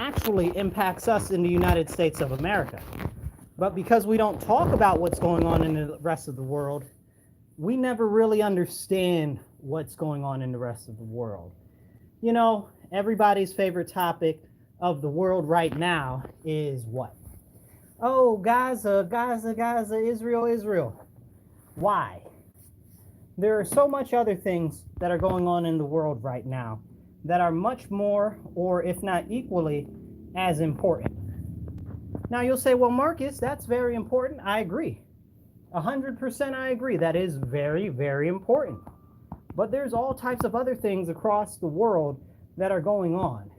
actually impacts us in the United States of America. But because we don't talk about what's going on in the rest of the world, we never really understand what's going on in the rest of the world. You know, everybody's favorite topic of the world right now is what? Oh, Gaza, Israel. Why? There are so much other things that are going on in the world right now that are much more, or if not equally, as important. Now you'll say, well, Marcus, that's very important. I agree. 100% I agree. That is very, very important. But there's all types of other things across the world that are going on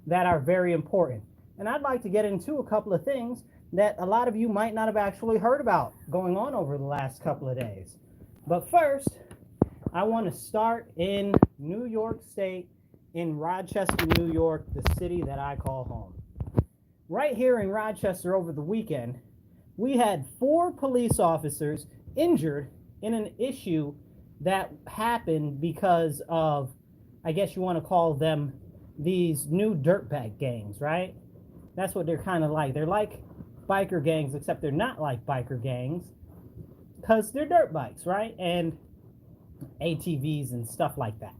that are very important. And I'd like to get into a couple of things that a lot of you might not have actually heard about going on over the last couple of days. But first, I want to start in New York State, in Rochester, New York, the city that I call home. Right here in Rochester over the weekend, we had 4 police officers injured in an issue that happened because of, I guess you want to call them, these new dirtbag gangs, right? That's what they're kind of like. They're like biker gangs, except they're not like biker gangs because they're dirt bikes, right? And ATVs and stuff like that.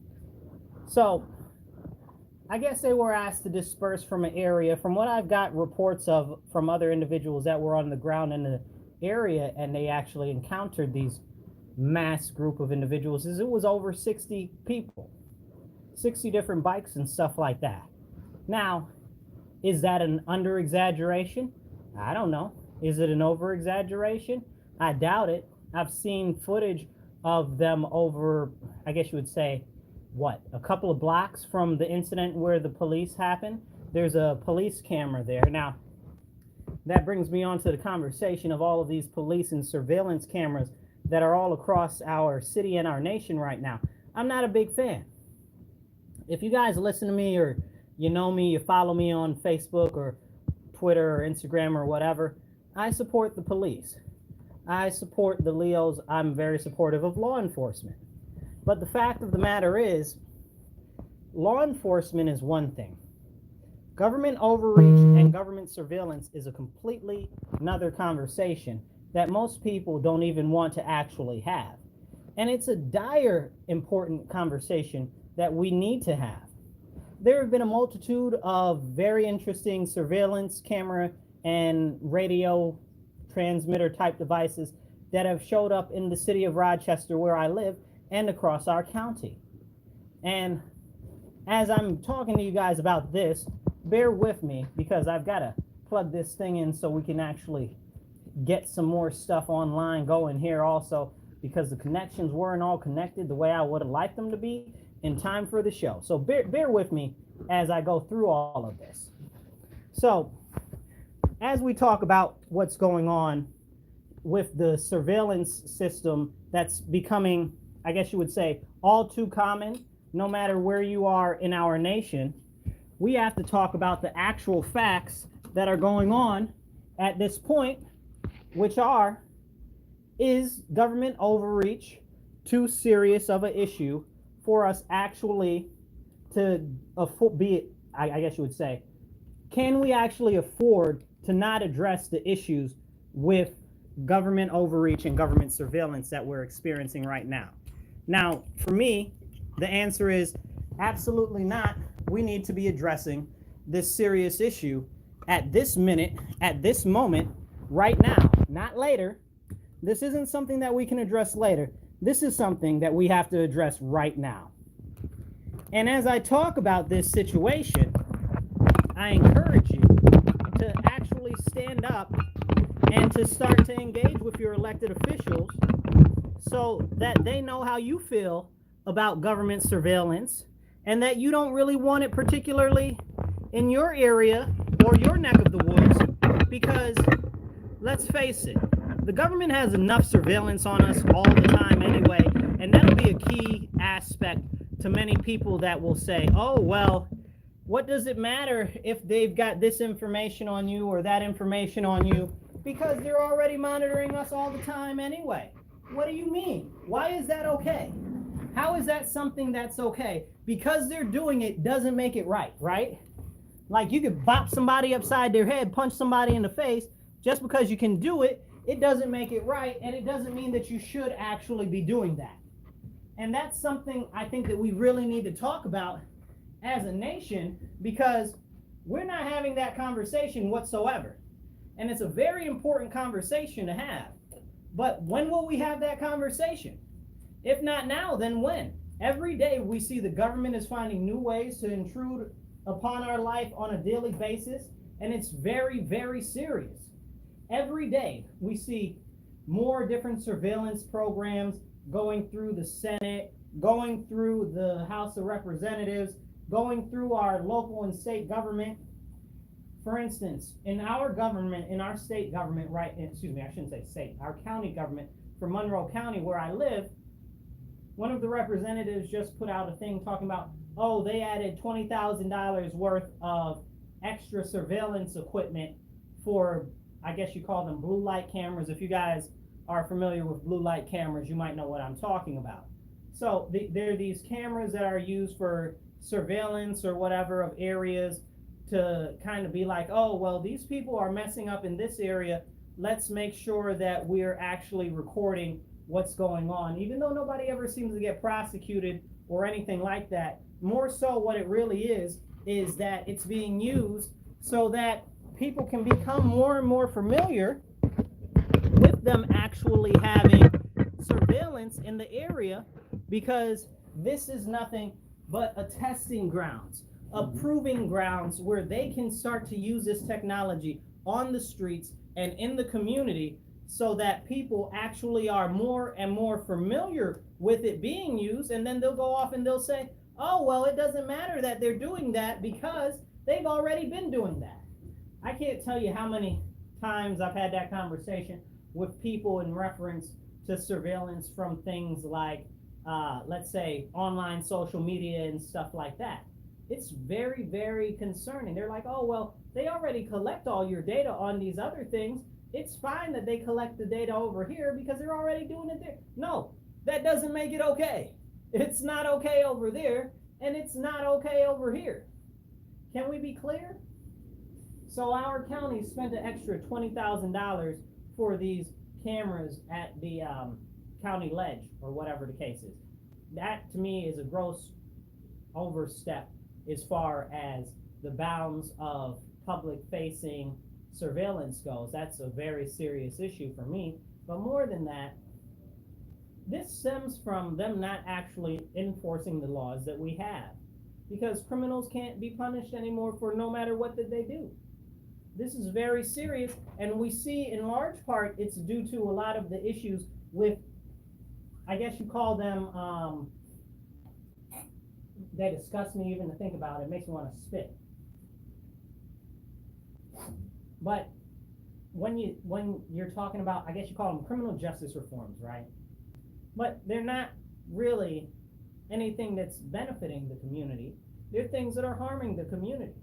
So I guess they were asked to disperse from an area. From what I've got reports of from other individuals that were on the ground in the area and they actually encountered these mass group of individuals, is it was over 60 people, 60 different bikes and stuff like that. Now, is that an under exaggeration? I don't know. Is it an over exaggeration? I doubt it. I've seen footage of them over, I guess you would say, what, a couple of blocks from the incident where the police happened. There's a police camera there. Now, that brings me on to the conversation of all of these police and surveillance cameras that are all across our city and our nation right now. I'm not a big fan. If you guys listen to me or you know me, you follow me on Facebook or Twitter or Instagram or whatever, I support the police. I support the Leos. I'm very supportive of law enforcement. But the fact of the matter is, law enforcement is one thing. Government overreach and government surveillance is a completely another conversation that most people don't even want to actually have. And it's a dire important conversation that we need to have. There have been a multitude of very interesting surveillance camera and radio transmitter type devices that have showed up in the city of Rochester where I live and across our county. And as I'm talking to you guys about this, bear with me because I've got to plug this thing in so we can actually get some more stuff online going here also, because the connections weren't all connected the way I would have liked them to be in time for the show. So bear with me as I go through all of this. So as we talk about what's going on with the surveillance system that's becoming, I guess you would say, all too common, no matter where you are in our nation, we have to talk about the actual facts that are going on at this point, which are, is government overreach too serious of an issue for us actually to be, I guess you would say, can we actually afford to not address the issues with government overreach and government surveillance that we're experiencing right now? Now, for me, the answer is absolutely not. We need to be addressing this serious issue at this minute, at this moment, right now, not later. This isn't something that we can address later. This is something that we have to address right now. And as I talk about this situation, I encourage you to actually stand up and to start to engage with your elected officials so that they know how you feel about government surveillance and that you don't really want it particularly in your area or your neck of the woods, because let's face it, the government has enough surveillance on us all the time anyway, and that'll be a key aspect to many people that will say, oh, well, what does it matter if they've got this information on you or that information on you, because they're already monitoring us all the time anyway. What do you mean? Why is that okay? How is that something that's okay? Because they're doing it doesn't make it right, right? Like, you could bop somebody upside their head, punch somebody in the face. Just because you can do it, it doesn't make it right, and it doesn't mean that you should actually be doing that. And that's something I think that we really need to talk about as a nation, because we're not having that conversation whatsoever. And it's a very important conversation to have. But when will we have that conversation? If not now, then when? Every day we see the government is finding new ways to intrude upon our life on a daily basis, and it's very, very serious. Every day we see more different surveillance programs going through the Senate, going through the House of Representatives, going through our local and state government. For instance, in our government, in our state government, right, excuse me, I shouldn't say state, our county government for Monroe County, where I live, one of the representatives just put out a thing talking about, oh, they added $20,000 worth of extra surveillance equipment for, I guess you call them blue light cameras. If you guys are familiar with blue light cameras, you might know what I'm talking about. So there are these cameras that are used for surveillance or whatever of areas to kind of be like, oh, well, these people are messing up in this area. Let's make sure that we're actually recording what's going on, even though nobody ever seems to get prosecuted or anything like that. More so what it really is that it's being used so that people can become more and more familiar with them actually having surveillance in the area, because this is nothing but a testing grounds, a proving grounds where they can start to use this technology on the streets and in the community, so that people actually are more and more familiar with it being used, and then they'll go off and they'll say, oh, well, it doesn't matter that they're doing that because they've already been doing that. I can't tell you how many times I've had that conversation with people in reference to surveillance from things like, let's say, online social media and stuff like that. It's very, very concerning. They're like, oh, well, they already collect all your data on these other things. It's fine that they collect the data over here because they're already doing it there. No, that doesn't make it okay. It's not okay over there, and it's not okay over here. Can we be clear? So our county spent an extra $20,000 for these cameras at the county ledge, or whatever the case is. That, to me, is a gross overstep as far as the bounds of public-facing surveillance goes. That's a very serious issue for me. But more than that, this stems from them not actually enforcing the laws that we have, because criminals can't be punished anymore for no matter what that they do. This is very serious, and we see in large part it's due to a lot of the issues with, I guess you call them, they disgust me even to think about it. It makes me want to spit. But when you're talking about, I guess you call them criminal justice reforms, right? But they're not really anything that's benefiting the community. They're things that are harming the community.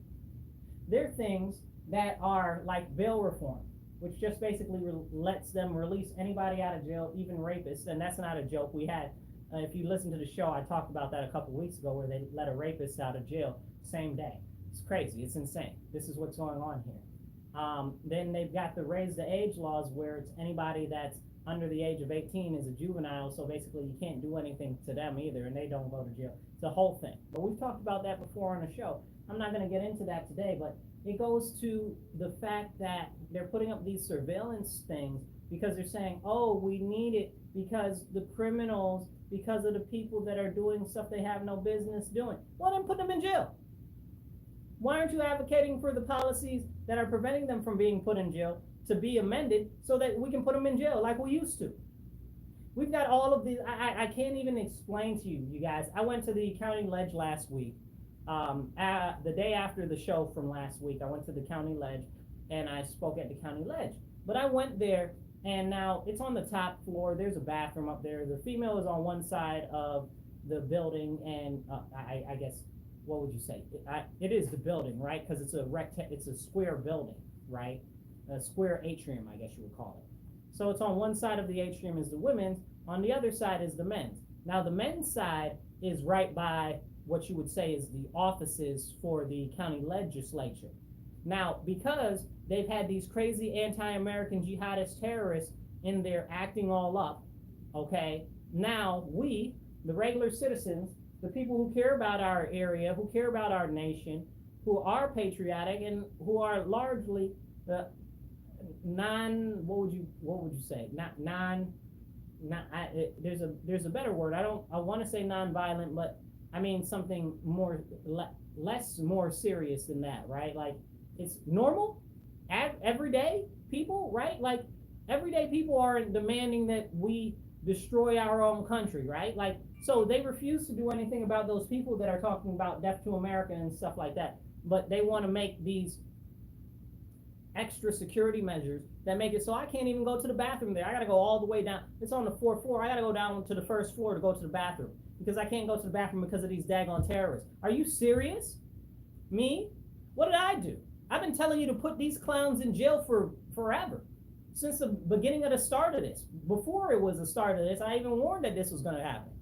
They're things that are like bail reform, which just basically lets them release anybody out of jail, even rapists. And that's not a joke. We had, if you listen to the show, I talked about that a couple weeks ago, where they let a rapist out of jail same day. It's crazy. It's insane. This is what's going on here. Then they've got the raise the age laws, where it's anybody that's under the age of 18 is a juvenile, so basically you can't do anything to them either, and they don't go to jail. It's a whole thing. But we've talked about that before on the show. I'm not going to get into that today, but it goes to the fact that they're putting up these surveillance things because they're saying, oh, we need it because the criminals, because of the people that are doing stuff they have no business doing. Well, then put them in jail. Why aren't you advocating for the policies that are preventing them from being put in jail to be amended so that we can put them in jail like we used to? We've got all of these. I can't even explain to you guys. I went to the county ledge last week. The day after the show from last week, I went to the county ledge and I spoke at the county ledge. But I went there, and now it's on the top floor. There's a bathroom up there. The female is on one side of the building, and I guess, what would you say? It is the building, right? Because it's a square building, right? A square atrium, I guess you would call it. So it's on one side of the atrium is the women's, on the other side is the men's. Now the men's side is right by what you would say is the offices for the county legislature. Now, because they've had these crazy anti-American jihadist terrorists in there acting all up, okay, now we, the regular citizens, the people who care about our area, who care about our nation, who are patriotic and who are largely there's a better word. I want to say non-violent, but I mean something more serious than that, right? Like, it's normal, everyday people, right? Like, everyday people are demanding that we destroy our own country, right? Like, so they refuse to do anything about those people that are talking about death to America and stuff like that. But they want to make these extra security measures that make it so I can't even go to the bathroom there. I got to go all the way down. It's on the 4th floor. I got to go down to the 1st floor to go to the bathroom because I can't go to the bathroom because of these daggone terrorists. Are you serious? Me? What did I do? I've been telling you to put these clowns in jail for forever. Since the beginning of the start of this. Before it was the start of this, I even warned that this was going to happen.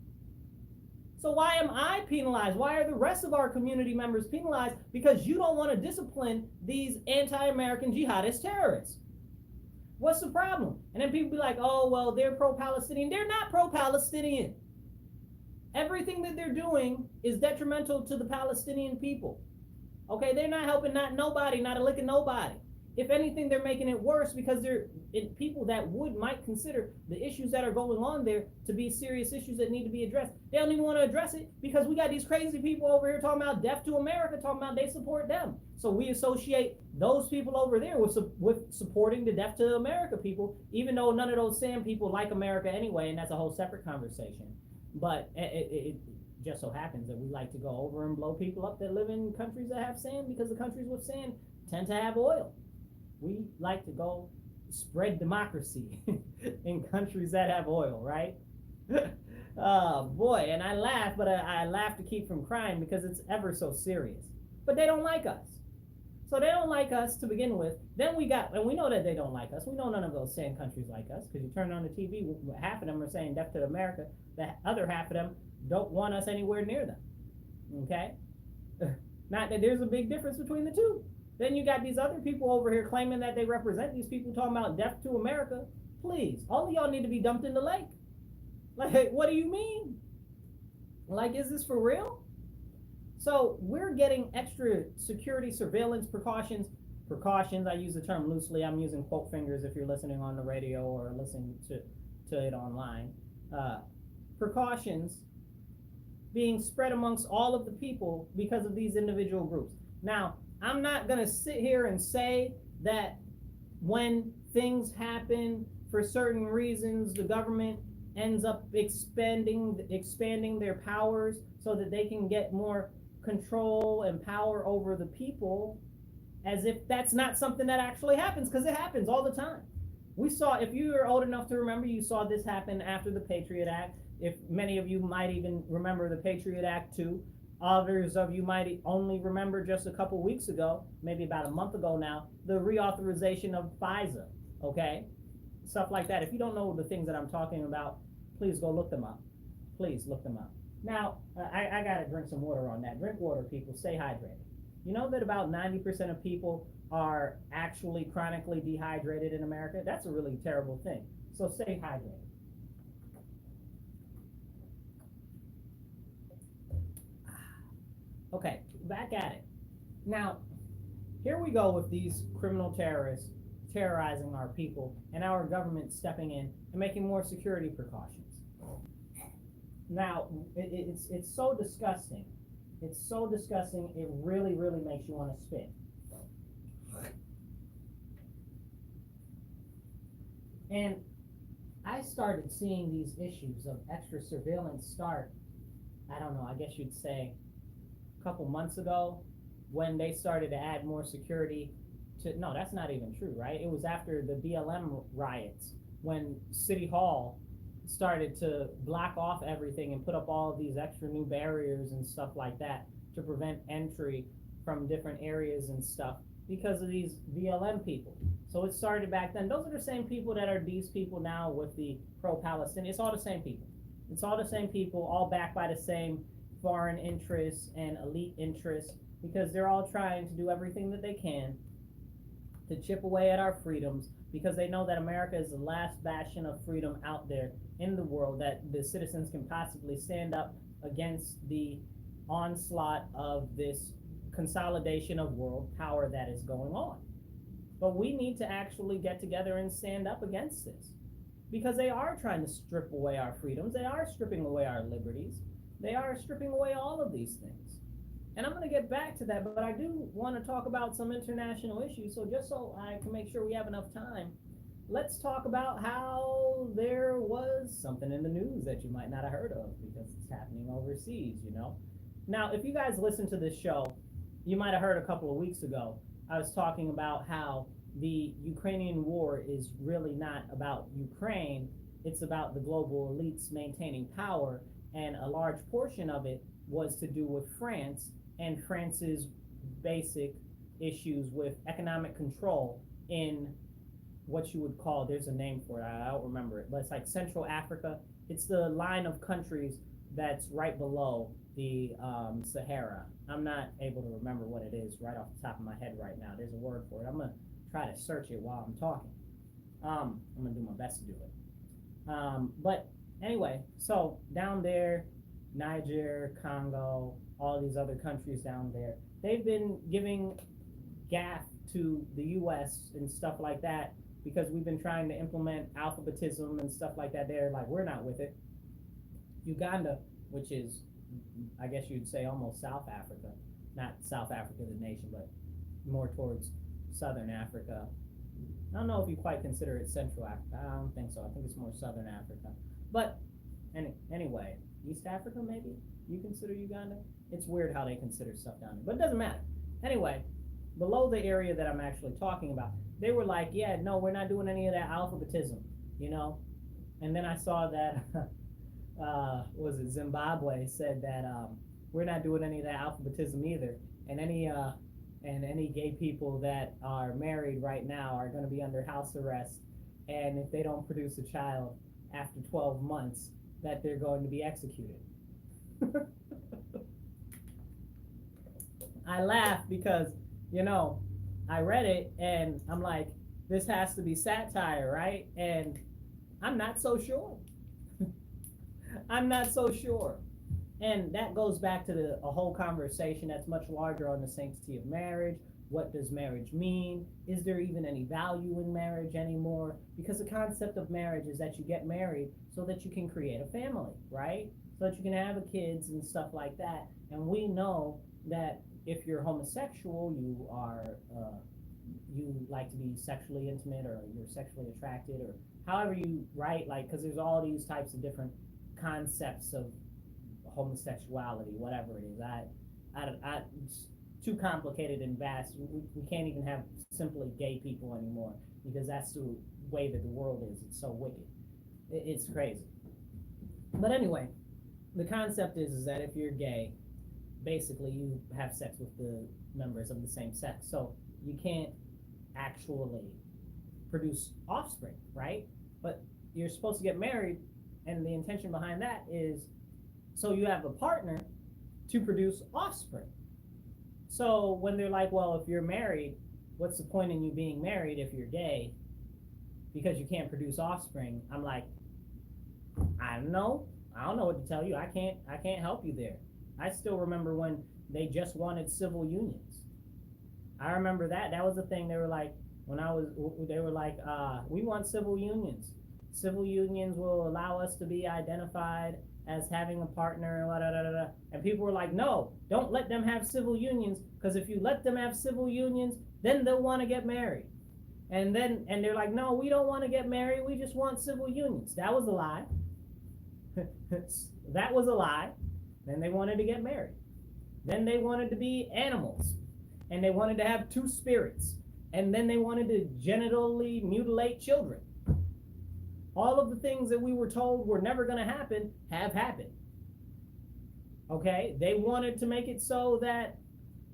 So why am I penalized? Why are the rest of our community members penalized? Because you don't want to discipline these anti-American jihadist terrorists. What's the problem? And then people be like, oh, well, they're pro-Palestinian. They're not pro-Palestinian. Everything that they're doing is detrimental to the Palestinian people. Okay, they're not helping nobody, not a lick of nobody. If anything, they're making it worse because they're people that might consider the issues that are going on there to be serious issues that need to be addressed. They don't even want to address it because we got these crazy people over here talking about death to America, talking about they support them. So we associate those people over there with supporting the death to America people, even though none of those same people like America anyway, and that's a whole separate conversation. But it just so happens that we like to go over and blow people up that live in countries that have sand because the countries with sand tend to have oil. We like to go spread democracy in countries that have oil, right? Oh boy, and I laugh, but I laugh to keep from crying because it's ever so serious. But they don't like us. So they don't like us to begin with. Then we know that they don't like us. We know none of those same countries like us because you turn on the TV, half of them are saying death to America. The other half of them don't want us anywhere near them. Okay? Not that there's a big difference between the two. Then you got these other people over here claiming that they represent these people talking about death to America. Please, all of y'all need to be dumped in the lake. Like, what do you mean? Like, is this for real? So we're getting extra security surveillance precautions. Precautions, I use the term loosely. I'm using quote fingers if you're listening on the radio or listening to it online. Precautions being spread amongst all of the people because of these individual groups. Now, I'm not going to sit here and say that when things happen for certain reasons, the government ends up expanding their powers so that they can get more control and power over the people, as if that's not something that actually happens, because it happens all the time. We saw, if you are old enough to remember, you saw this happen after the Patriot Act. If many of you might even remember the Patriot Act too. Others of you might only remember just a couple weeks ago, maybe about a month ago now, the reauthorization of FISA, okay? Stuff like that. If you don't know the things that I'm talking about, please go look them up. Please look them up. Now, I got to drink some water on that. Drink water, people. Stay hydrated. You know that about 90% of people are actually chronically dehydrated in America? That's a really terrible thing. So stay hydrated. Okay, back at it. Now, here we go with these criminal terrorists terrorizing our people and our government stepping in and making more security precautions. Now, it's so disgusting. It's so disgusting, it really, really makes you want to spit. And I started seeing these issues of extra surveillance start, I don't know, I guess you'd say, couple months ago when they started to add more security to, no, that's not even true, right? It was after the BLM riots when City Hall started to block off everything and put up all of these extra new barriers and stuff like that to prevent entry from different areas and stuff because of these BLM people. So it started back then. Those are the same people that are these people now with the pro-Palestinian. It's all the same people. It's all the same people, all backed by the same foreign interests and elite interests, because they're all trying to do everything that they can to chip away at our freedoms, because they know that America is the last bastion of freedom out there in the world, that the citizens can possibly stand up against the onslaught of this consolidation of world power that is going on. But we need to actually get together and stand up against this, because they are trying to strip away our freedoms. They are stripping away our liberties. They are stripping away all of these things. And I'm going to get back to that, but I do want to talk about some international issues. So just so I can make sure we have enough time, let's talk about how there was something in the news that you might not have heard of, because it's happening overseas, you know. Now, if you guys listen to this show, you might have heard a couple of weeks ago, I was talking about how the Ukrainian war is really not about Ukraine. It's about the global elites maintaining power, and a large portion of it was to do with France and France's basic issues with economic control in what you would call, there's a name for it, I don't remember it, but it's like Central Africa. It's the line of countries that's right below the Sahara. I'm not able to remember what it is right off the top of my head right now. There's a word for it. I'm going to try to search it while I'm talking. I'm going to do my best to do it. But anyway, so down there, Niger, Congo, all these other countries down there, they've been giving gaff to the U.S. and stuff like that, because we've been trying to implement alphabetism and stuff like that. They're like, we're not with it. Uganda, which is, I guess you'd say, almost South Africa, not South Africa the nation, but more towards Southern Africa. I don't know if you quite consider it Central Africa. I don't think so. I think it's more Southern Africa. But anyway, East Africa maybe? You consider Uganda? It's weird how they consider stuff down there, but it doesn't matter. Anyway, below the area that I'm actually talking about, they were like, yeah, no, we're not doing any of that alphabetism, you know? And then I saw that, was it Zimbabwe said that we're not doing any of that alphabetism either. And any gay people that are married right now are going to be under house arrest. And if they don't produce a child after 12 months, that they're going to be executed. I laugh because, you know, I read it and I'm like, this has to be satire, right? And I'm not so sure. I'm not so sure. And that goes back to a whole conversation that's much larger on the sanctity of marriage. What does marriage mean? Is there even any value in marriage anymore? Because the concept of marriage is that you get married so that you can create a family, right? So that you can have kids and stuff like that. And we know that if you're homosexual, you are you like to be sexually intimate, or you're sexually attracted, or however you write, like, because there's all these types of different concepts of homosexuality, whatever it is. It's too complicated and vast. We can't even have simply gay people anymore, because that's the way that the world is. It's so wicked. It's crazy. But anyway, the concept is that if you're gay, basically you have sex with the members of the same sex. So you can't actually produce offspring, right? But you're supposed to get married, and the intention behind that is so you have a partner to produce offspring. So when they're like, well, if you're married, what's the point in you being married if you're gay? Because you can't produce offspring. I'm like, I don't know what to tell you. I can't help you there. I still remember when they just wanted civil unions. I remember that. That was the thing. They were like, we want civil unions. Civil unions will allow us to be identified as having a partner, blah, blah, blah, blah. And people were like, no, don't let them have civil unions, because if you let them have civil unions, then they'll want to get married. And they're like, no, we don't want to get married, we just want civil unions. That was a lie. That was a lie. Then they wanted to get married. Then they wanted to be animals. And they wanted to have two spirits. And then they wanted to genitally mutilate children. All of the things that we were told were never going to happen have happened. Okay? They wanted to make it so that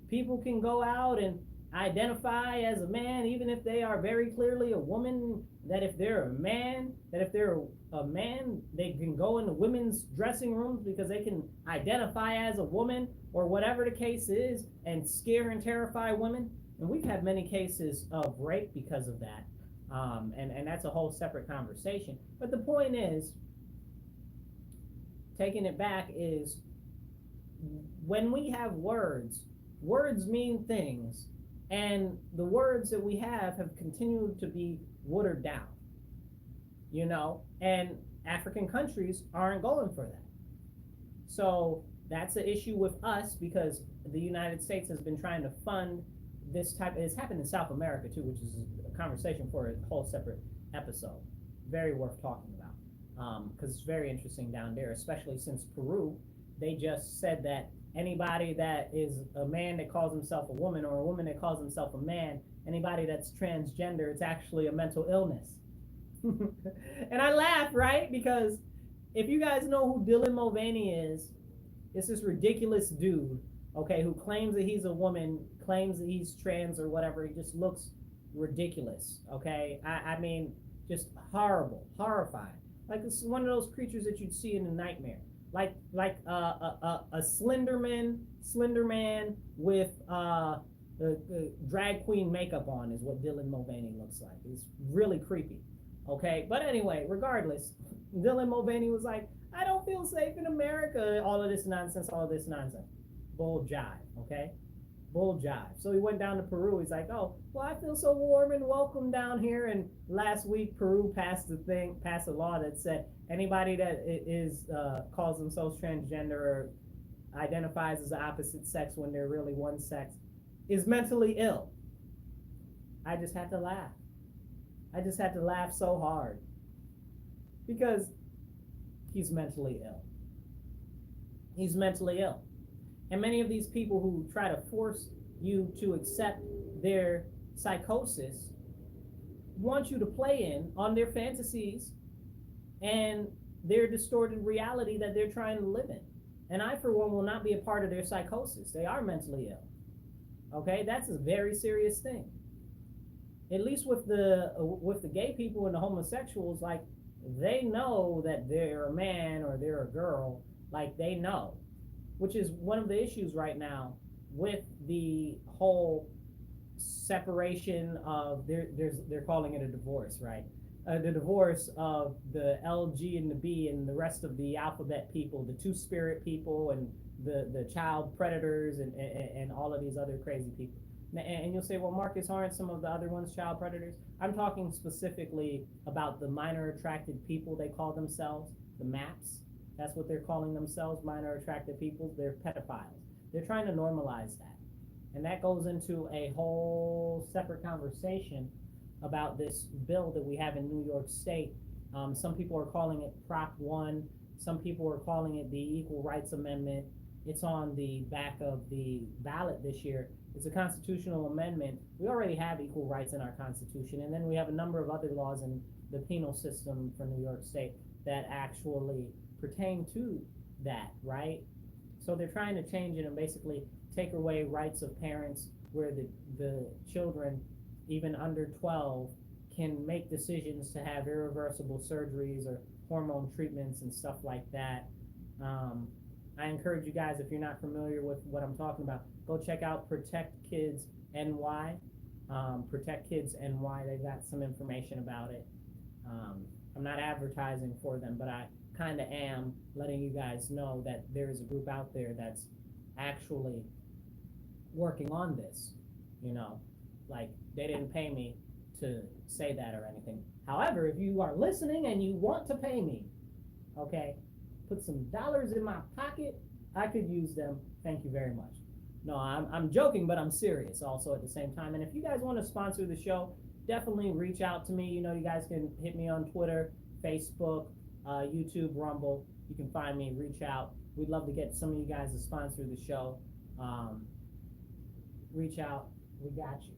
people can go out and identify as a man, even if they are very clearly a woman, that if they're a man, they can go into women's dressing rooms because they can identify as a woman or whatever the case is and scare and terrify women. And we've had many cases of rape because of that. And that's a whole separate conversation. But the point is, taking it back, is when we have words mean things, and the words that we have continued to be watered down, and African countries aren't going for that. So that's the issue with us, because the United States has been trying to fund this type. It's happened in South America too, which is a conversation for a whole separate episode. Very worth talking about, because it's very interesting down there, especially since Peru, they just said that anybody that is a man that calls himself a woman, or a woman that calls himself a man, anybody that's transgender, it's actually a mental illness. And I laugh, right? Because if you guys know who Dylan Mulvaney is, it's this ridiculous dude, okay, who claims that he's a woman, claims that he's trans or whatever. He just looks ridiculous, okay? I mean, just horrible, horrifying. Like, it's one of those creatures that you'd see in a nightmare. Like a slender man with the drag queen makeup on is what Dylan Mulvaney looks like. It's really creepy. Okay, but anyway, regardless, Dylan Mulvaney was like, I don't feel safe in America. All of this nonsense. Bull jive. Okay, bull jive. So he went down to Peru. He's like, oh, well, I feel so warm and welcome down here. And last week, Peru passed a law that said anybody that calls themselves transgender or identifies as the opposite sex when they're really one sex is mentally ill. I just had to laugh. I just had to laugh so hard because he's mentally ill. He's mentally ill. And many of these people who try to force you to accept their psychosis want you to play in on their fantasies and their distorted reality that they're trying to live in. And I, for one, will not be a part of their psychosis. They are mentally ill. Okay, that's a very serious thing. At least with the gay people and the homosexuals, like, they know that they're a man or they're a girl. Like, they know, which is one of the issues right now with the whole separation of they're calling it a divorce, right? The divorce of the L, G, and the B and the rest of the alphabet people, the two-spirit people, and the child predators, and all of these other crazy people. And you'll say, well, Marcus, aren't some of the other ones child predators? I'm talking specifically about the minor attracted people, they call themselves, the MAPs. That's what they're calling themselves, minor attracted people. They're pedophiles. They're trying to normalize that. And that goes into a whole separate conversation about this bill that we have in New York State. Some people are calling it Prop 1. Some people are calling it the Equal Rights Amendment. It's on the back of the ballot this year. It's a constitutional amendment. We already have equal rights in our Constitution, and then we have a number of other laws in the penal system for New York State that actually pertain to that, right? So they're trying to change it and basically take away rights of parents where the children, even under 12, can make decisions to have irreversible surgeries or hormone treatments and stuff like that. I encourage you guys, if you're not familiar with what I'm talking about, go check out Protect Kids NY. Protect Kids NY, they've got some information about it. I'm not advertising for them, but I kind of am letting you guys know that there is a group out there that's actually working on this. Like, they didn't pay me to say that or anything. However, if you are listening and you want to pay me, okay, put some dollars in my pocket, I could use them. Thank you very much. No, I'm joking, but I'm serious also at the same time. And if you guys want to sponsor the show, definitely reach out to me. You guys can hit me on Twitter, Facebook, YouTube, Rumble. You can find me, reach out. We'd love to get some of you guys to sponsor the show. Reach out, we got you.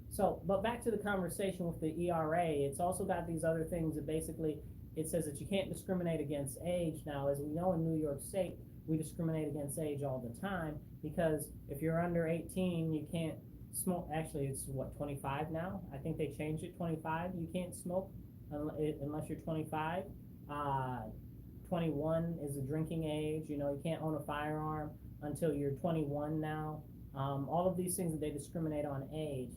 So, but back to the conversation with the ERA, it's also got these other things that basically, it says that you can't discriminate against age. Now, as we know in New York State, we discriminate against age all the time, because if you're under 18, you can't smoke. Actually, it's what, 25 now. I think they changed it. 25. You can't smoke unless you're 25. 21 is the drinking age. You know, you can't own a firearm until you're 21 now. All of these things that they discriminate on age.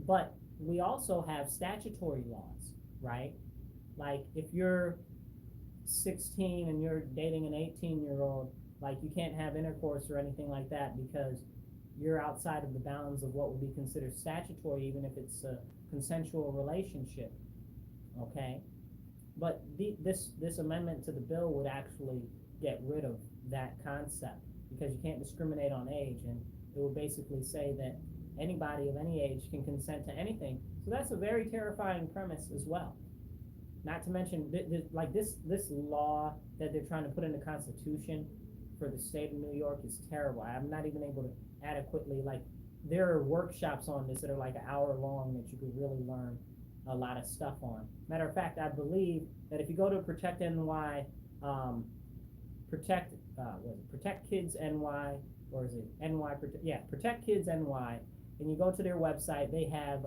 But we also have statutory laws, right? Like if you're 16 and you're dating an 18-year-old, like you can't have intercourse or anything like that because you're outside of the bounds of what would be considered statutory, even if it's a consensual relationship, okay? But this amendment to the bill would actually get rid of that concept because you can't discriminate on age, and it would basically say that anybody of any age can consent to anything. So that's a very terrifying premise as well. Not to mention, like this law that they're trying to put in the Constitution for the state of New York is terrible. I'm not even able to adequately, like, there are workshops on this that are like an hour long that you could really learn a lot of stuff on. Matter of fact, I believe that if you go to Protect NY, Protect Kids NY, or is it NY? Protect Kids NY, and you go to their website, they have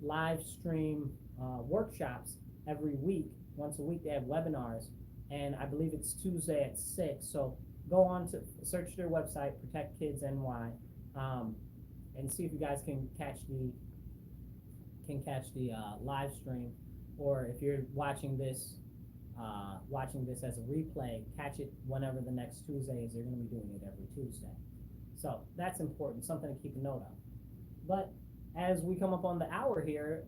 live stream workshops every week. Once a week they have webinars, and I believe it's Tuesday at 6. So go on to search their website, Protect Kids NY, and see if you guys can catch the live stream, or if you're watching this as a replay, catch it whenever the next Tuesday is. They're going to be doing it every Tuesday. So that's important, something to keep a note of. But as we come up on the hour here,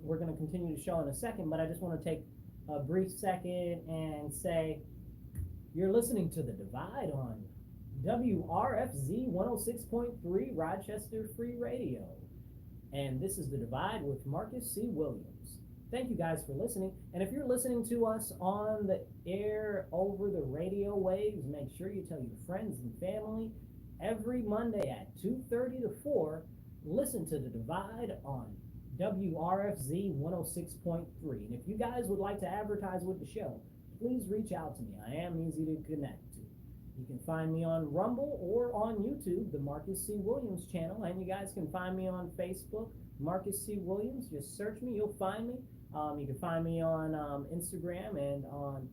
we're going to continue the show in a second, but I just want to take a brief second and say you're listening to The Divide on WRFZ 106.3 Rochester Free Radio. And this is The Divide with Marcus C. Williams. Thank you guys for listening. And if you're listening to us on the air over the radio waves, make sure you tell your friends and family every Monday at 2:30 to 4. Listen to The Divide on WRFZ 106.3. And if you guys would like to advertise with the show, please reach out to me. I am easy to connect to. You can find me on Rumble or on YouTube, the Marcus C. Williams channel, and you guys can find me on Facebook, Marcus C. Williams. Just search me, you'll find me. You can find me on Instagram and on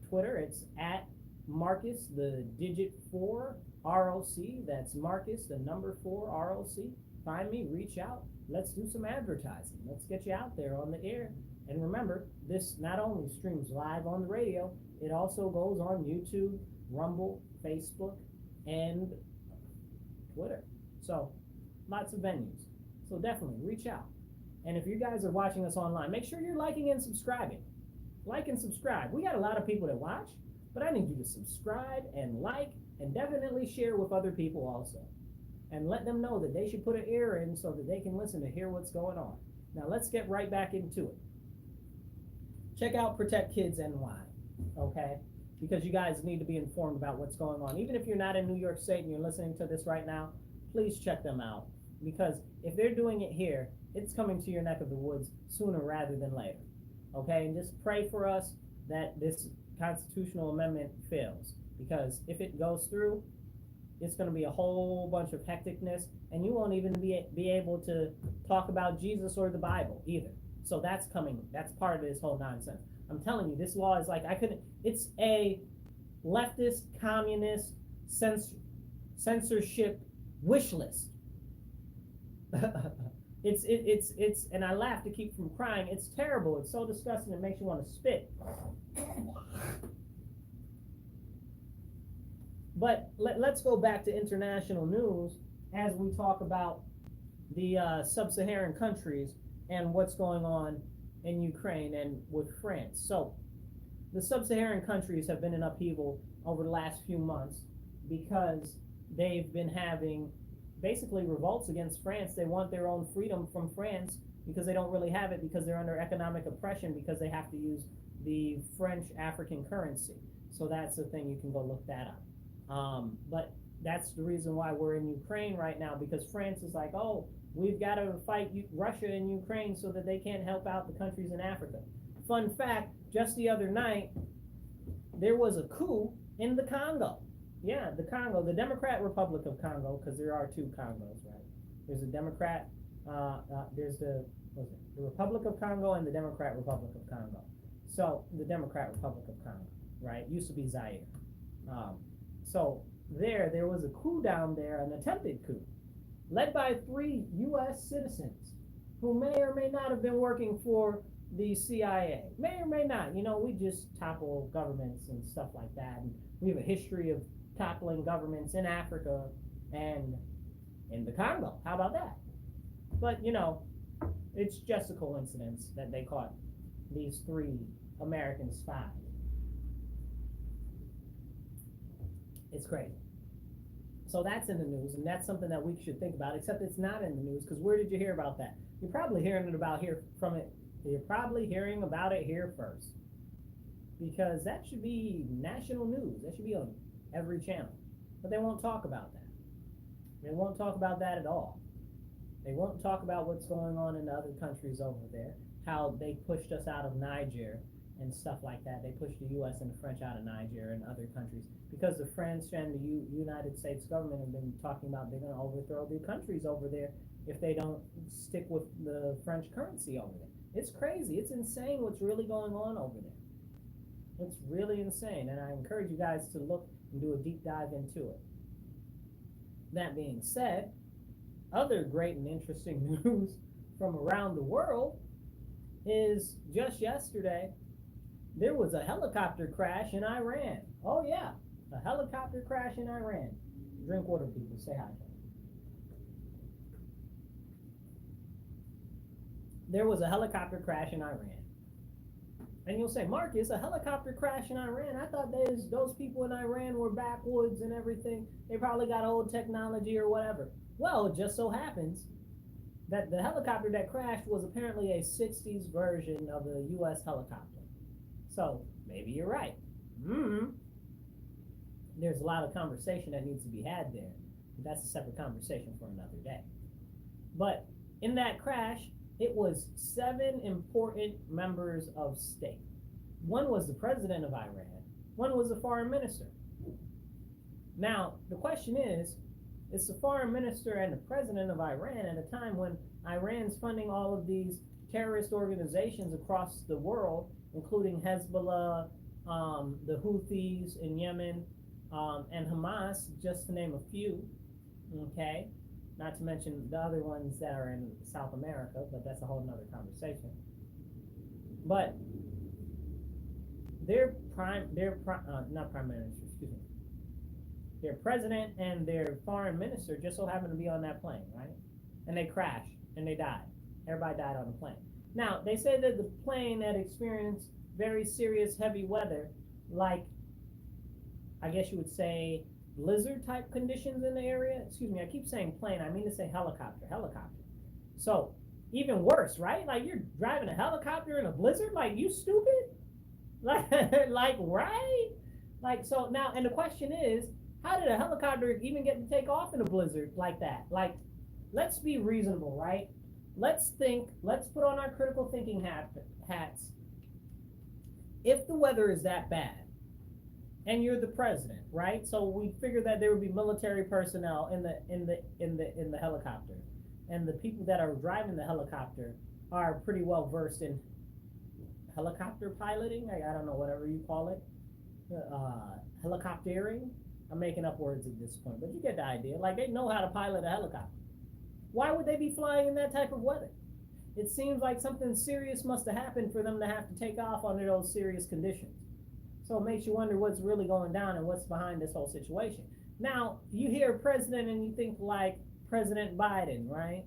Twitter. It's at Marcus, the digit 4 ROC. That's Marcus, the number 4 ROC. Find me, reach out. Let's do some advertising. Let's get you out there on the air. And remember, this not only streams live on the radio, it also goes on YouTube, Rumble, Facebook, and Twitter. So lots of venues. So definitely reach out. And if you guys are watching us online, make sure you're liking and subscribing. Like and subscribe. We got a lot of people that watch, but I need you to subscribe and like, and definitely share with other people also. And let them know that they should put an ear in so that they can listen to hear what's going on. Now let's get right back into it. Check out Protect Kids NY, okay? Because you guys need to be informed about what's going on. Even if you're not in New York State and you're listening to this right now, please check them out. Because if they're doing it here, it's coming to your neck of the woods sooner rather than later, okay? And just pray for us that this constitutional amendment fails. Because if it goes through, it's going to be a whole bunch of hecticness, and you won't even be able to talk about Jesus or the Bible either. So that's coming. That's part of this whole nonsense. I'm telling you, this law is like, it's a leftist, communist, censorship wish list. It's, and I laugh to keep from crying. It's terrible. It's so disgusting. It makes you want to spit. But let's go back to international news as we talk about the sub-Saharan countries and what's going on in Ukraine and with France. So the sub-Saharan countries have been in upheaval over the last few months because they've been having basically revolts against France. They want their own freedom from France because they don't really have it, because they're under economic oppression, because they have to use the French African currency. So that's the thing. You can go look that up. But that's the reason why we're in Ukraine right now, because France is like, oh, we've got to fight Russia and Ukraine so that they can't help out the countries in Africa. Fun fact, just the other night, there was a coup in the Congo. Yeah, the Congo, the Democratic Republic of Congo, because there are two Congos, right? There's a Democrat. There's the Republic of Congo and the Democrat Republic of Congo. So the Democrat Republic of Congo, right? Used to be Zaire. So there was a coup down there, an attempted coup, led by 3 U.S. citizens who may or may not have been working for the CIA. May or may not. You know, we just topple governments and stuff like that. And we have a history of toppling governments in Africa and in the Congo. How about that? But, you know, it's just a coincidence that they caught these 3 American spies. It's crazy. So that's in the news, and that's something that we should think about, except it's not in the news, because where did you hear about that? You're probably hearing about here from it. You're probably hearing about it here first, because that should be national news. That should be on every channel. But they won't talk about that. They won't talk about that at all. They won't talk about what's going on in the other countries over there, how they pushed us out of Niger and stuff like that. They pushed the U.S. and the French out of Niger and other countries because the French and the United States government have been talking about they're going to overthrow the countries over there if they don't stick with the French currency over there. It's crazy. It's insane what's really going on over there. It's really insane, and I encourage you guys to look and do a deep dive into it. That being said, other great and interesting news from around the world is just yesterday, there was a helicopter crash in Iran. Oh yeah, a helicopter crash in Iran. Drink water, people. Say hi. There was a helicopter crash in Iran. And you'll say, Marcus, a helicopter crash in Iran? I thought those people in Iran were backwoods and everything. They probably got old technology or whatever. Well, it just so happens that the helicopter that crashed was apparently a 60s version of a U.S. helicopter. So maybe you're right. There's a lot of conversation that needs to be had there. But that's a separate conversation for another day. But in that crash, it was 7 important members of state. One was the president of Iran. One was the foreign minister. Now, the question is the foreign minister and the president of Iran at a time when Iran's funding all of these terrorist organizations across the world, including Hezbollah, the Houthis in Yemen, and Hamas, just to name a few, okay? Not to mention the other ones that are in South America, but that's a whole nother conversation. But their president and their foreign minister just so happened to be on that plane, right? And they crashed and they died. Everybody died on the plane. Now, they say that the plane had experienced very serious heavy weather, like, I guess you would say, blizzard type conditions in the area. Excuse me, I keep saying plane, I mean to say helicopter. So even worse, right? Like you're driving a helicopter in a blizzard, like you stupid? Like right? Like so now, and the question is, how did a helicopter even get to take off in a blizzard like that? Like, let's be reasonable, right? Let's think, let's put on our critical thinking hats. If the weather is that bad, and you're the president, right? So we figured that there would be military personnel in the helicopter, and the people that are driving the helicopter are pretty well versed in helicopter piloting. I don't know, whatever you call it, helicoptering. I'm making up words at this point, but you get the idea. Like they know how to pilot a helicopter. Why would they be flying in that type of weather? It seems like something serious must have happened for them to have to take off under those serious conditions. So it makes you wonder what's really going down and what's behind this whole situation. Now, you hear president and you think like President Biden, right?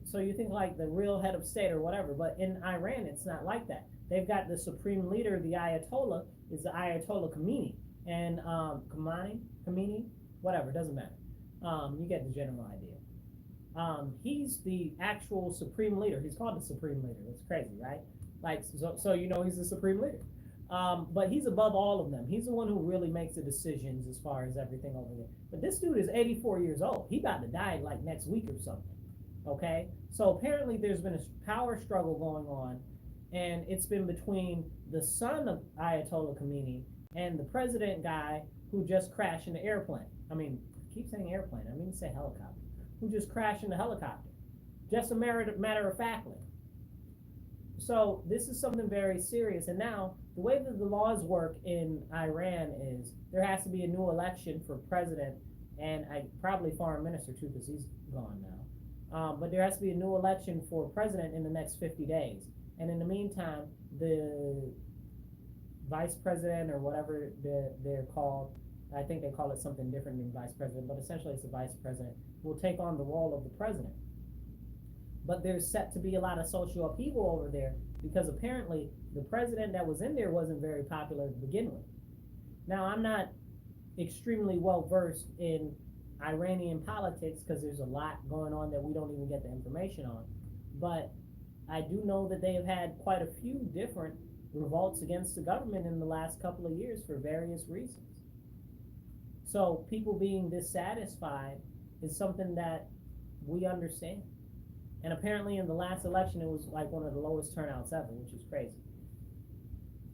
So you think like the real head of state or whatever, but in Iran, it's not like that. They've got the supreme leader, the Ayatollah, is the Ayatollah Khomeini. And Khomeini, whatever, doesn't matter. You get the general idea. He's the actual supreme leader. He's called the supreme leader. It's crazy, right? Like, so you know he's the supreme leader. But he's above all of them. He's the one who really makes the decisions as far as everything over there. But this dude is 84 years old. He about to die like next week or something. Okay? So apparently there's been a power struggle going on, and it's been between the son of Ayatollah Khomeini and the president guy who just crashed in the airplane. I mean, I keep saying airplane. I mean to say helicopter. who just crashed in a helicopter. Just a matter of factly. So this is something very serious. And now the way that the laws work in Iran is there has to be a new election for president and probably foreign minister too, because he's gone now. But there has to be a new election for president in the next 50 days. And in the meantime, the vice president or whatever they're called, I think they call it something different than vice president, but essentially it's a vice president, will take on the role of the president. But there's set to be a lot of social upheaval over there because apparently the president that was in there wasn't very popular to begin with. Now, I'm not extremely well versed in Iranian politics because there's a lot going on that we don't even get the information on. But I do know that they have had quite a few different revolts against the government in the last couple of years for various reasons. So people being dissatisfied is something that we understand. And apparently in the last election, it was like one of the lowest turnouts ever, which is crazy.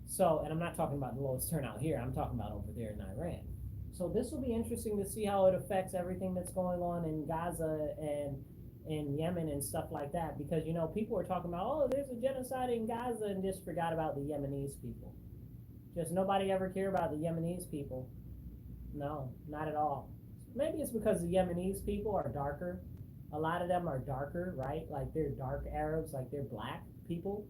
So, and I'm not talking about the lowest turnout here, I'm talking about over there in Iran. So this will be interesting to see how it affects everything that's going on in Gaza and in Yemen and stuff like that. Because, you know, people are talking about, oh, there's a genocide in Gaza and just forgot about the Yemenis people. Just nobody ever cared about the Yemenis people. No, not at all. Maybe it's because the Yemenis people are darker. A lot of them are darker, right? Like they're dark Arabs, like they're black people.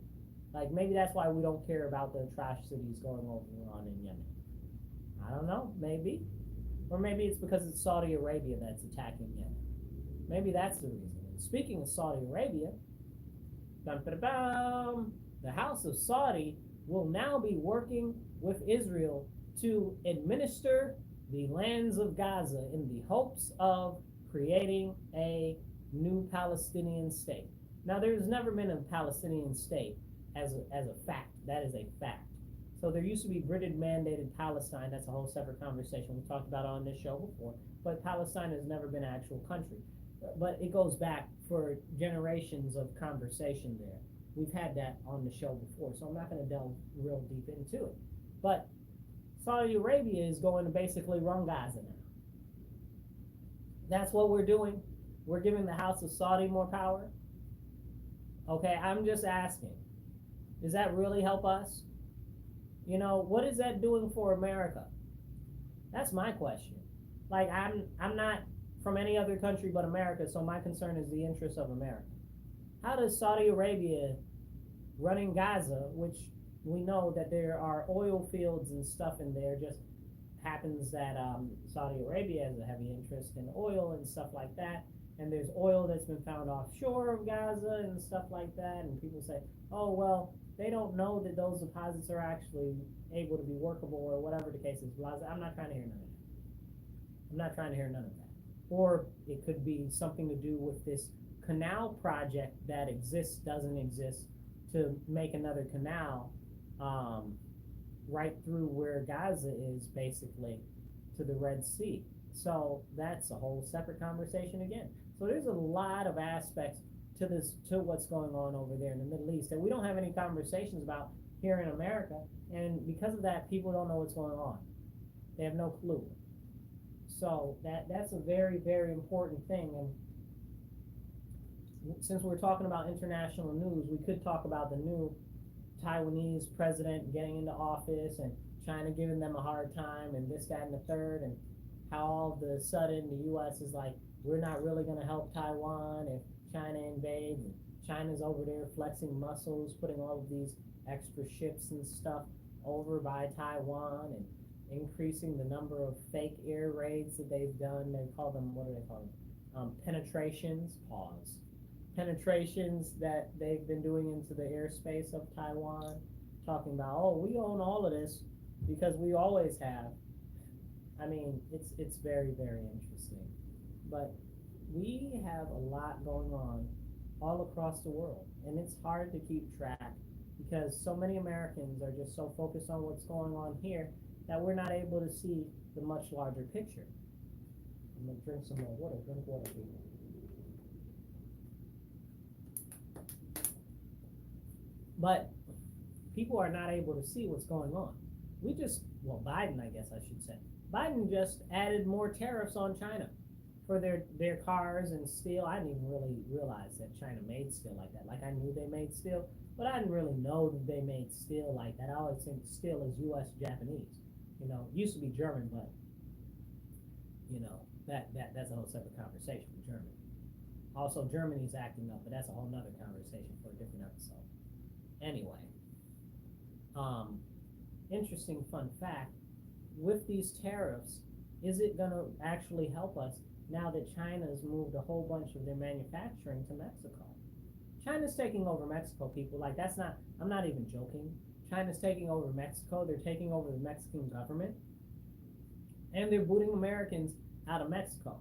Like maybe that's why we don't care about the atrocities going on in Yemen. I don't know, maybe. Or maybe it's because it's Saudi Arabia that's attacking Yemen. Maybe that's the reason. And speaking of Saudi Arabia, the House of Saudi will now be working with Israel to administer the lands of Gaza in the hopes of creating a new Palestinian state. Now, there's never been a Palestinian state as a fact. That is a fact. So there used to be British-mandated Palestine. That's a whole separate conversation we talked about on this show before. But Palestine has never been an actual country. But it goes back for generations of conversation there. We've had that on the show before, so I'm not going to delve real deep into it. But Saudi Arabia is going to basically run Gaza now. That's what we're doing. We're giving the House of Saudi more power. Okay, I'm just asking. Does that really help us? You know, what is that doing for America? That's my question. Like, I'm not from any other country but America, so my concern is the interests of America. How does Saudi Arabia running Gaza, which we know that there are oil fields and stuff in there, just happens that Saudi Arabia has a heavy interest in oil and stuff like that, and there's oil that's been found offshore of Gaza and stuff like that, and people say, oh, well, they don't know that those deposits are actually able to be workable or whatever the case is. I'm not trying to hear none of that. I'm not trying to hear none of that. Or it could be something to do with this canal project that doesn't exist, to make another canal right through where Gaza is, basically, to the Red Sea. So that's a whole separate conversation again. So there's a lot of aspects to this, to what's going on over there in the Middle East that we don't have any conversations about here in America. And because of that, people don't know what's going on. They have no clue. So that's a very, very important thing. And since we're talking about international news, we could talk about the new Taiwanese president getting into office and China giving them a hard time and this, that, and the third, and how all of a sudden the U.S. is like, we're not really going to help Taiwan if China invades. And China's over there flexing muscles, putting all of these extra ships and stuff over by Taiwan and increasing the number of fake air raids that they've done. They call them, what do they call them? Penetrations. Pause. Penetrations that they've been doing into the airspace of Taiwan, talking about, oh, we own all of this because we always have. I mean, it's very, very interesting. But we have a lot going on all across the world, and it's hard to keep track because so many Americans are just so focused on what's going on here that we're not able to see the much larger picture. I'm going to drink some more water. Drink water, people. But people are not able to see what's going on. Biden, I guess I should say. Biden just added more tariffs on China for their cars and steel. I didn't even really realize that China made steel like that. Like I knew they made steel, but I didn't really know that they made steel like that. I always think steel is U.S. Japanese. You know, it used to be German, but you know that's a whole separate conversation with Germany. Also, Germany's acting up, but that's a whole nother conversation for a different episode. Anyway, interesting fun fact: with these tariffs, is it going to actually help us now that China's moved a whole bunch of their manufacturing to Mexico? China's taking over Mexico, people. Like, that's not, I'm not even joking. China's taking over Mexico. They're taking over the Mexican government. And they're booting Americans out of Mexico.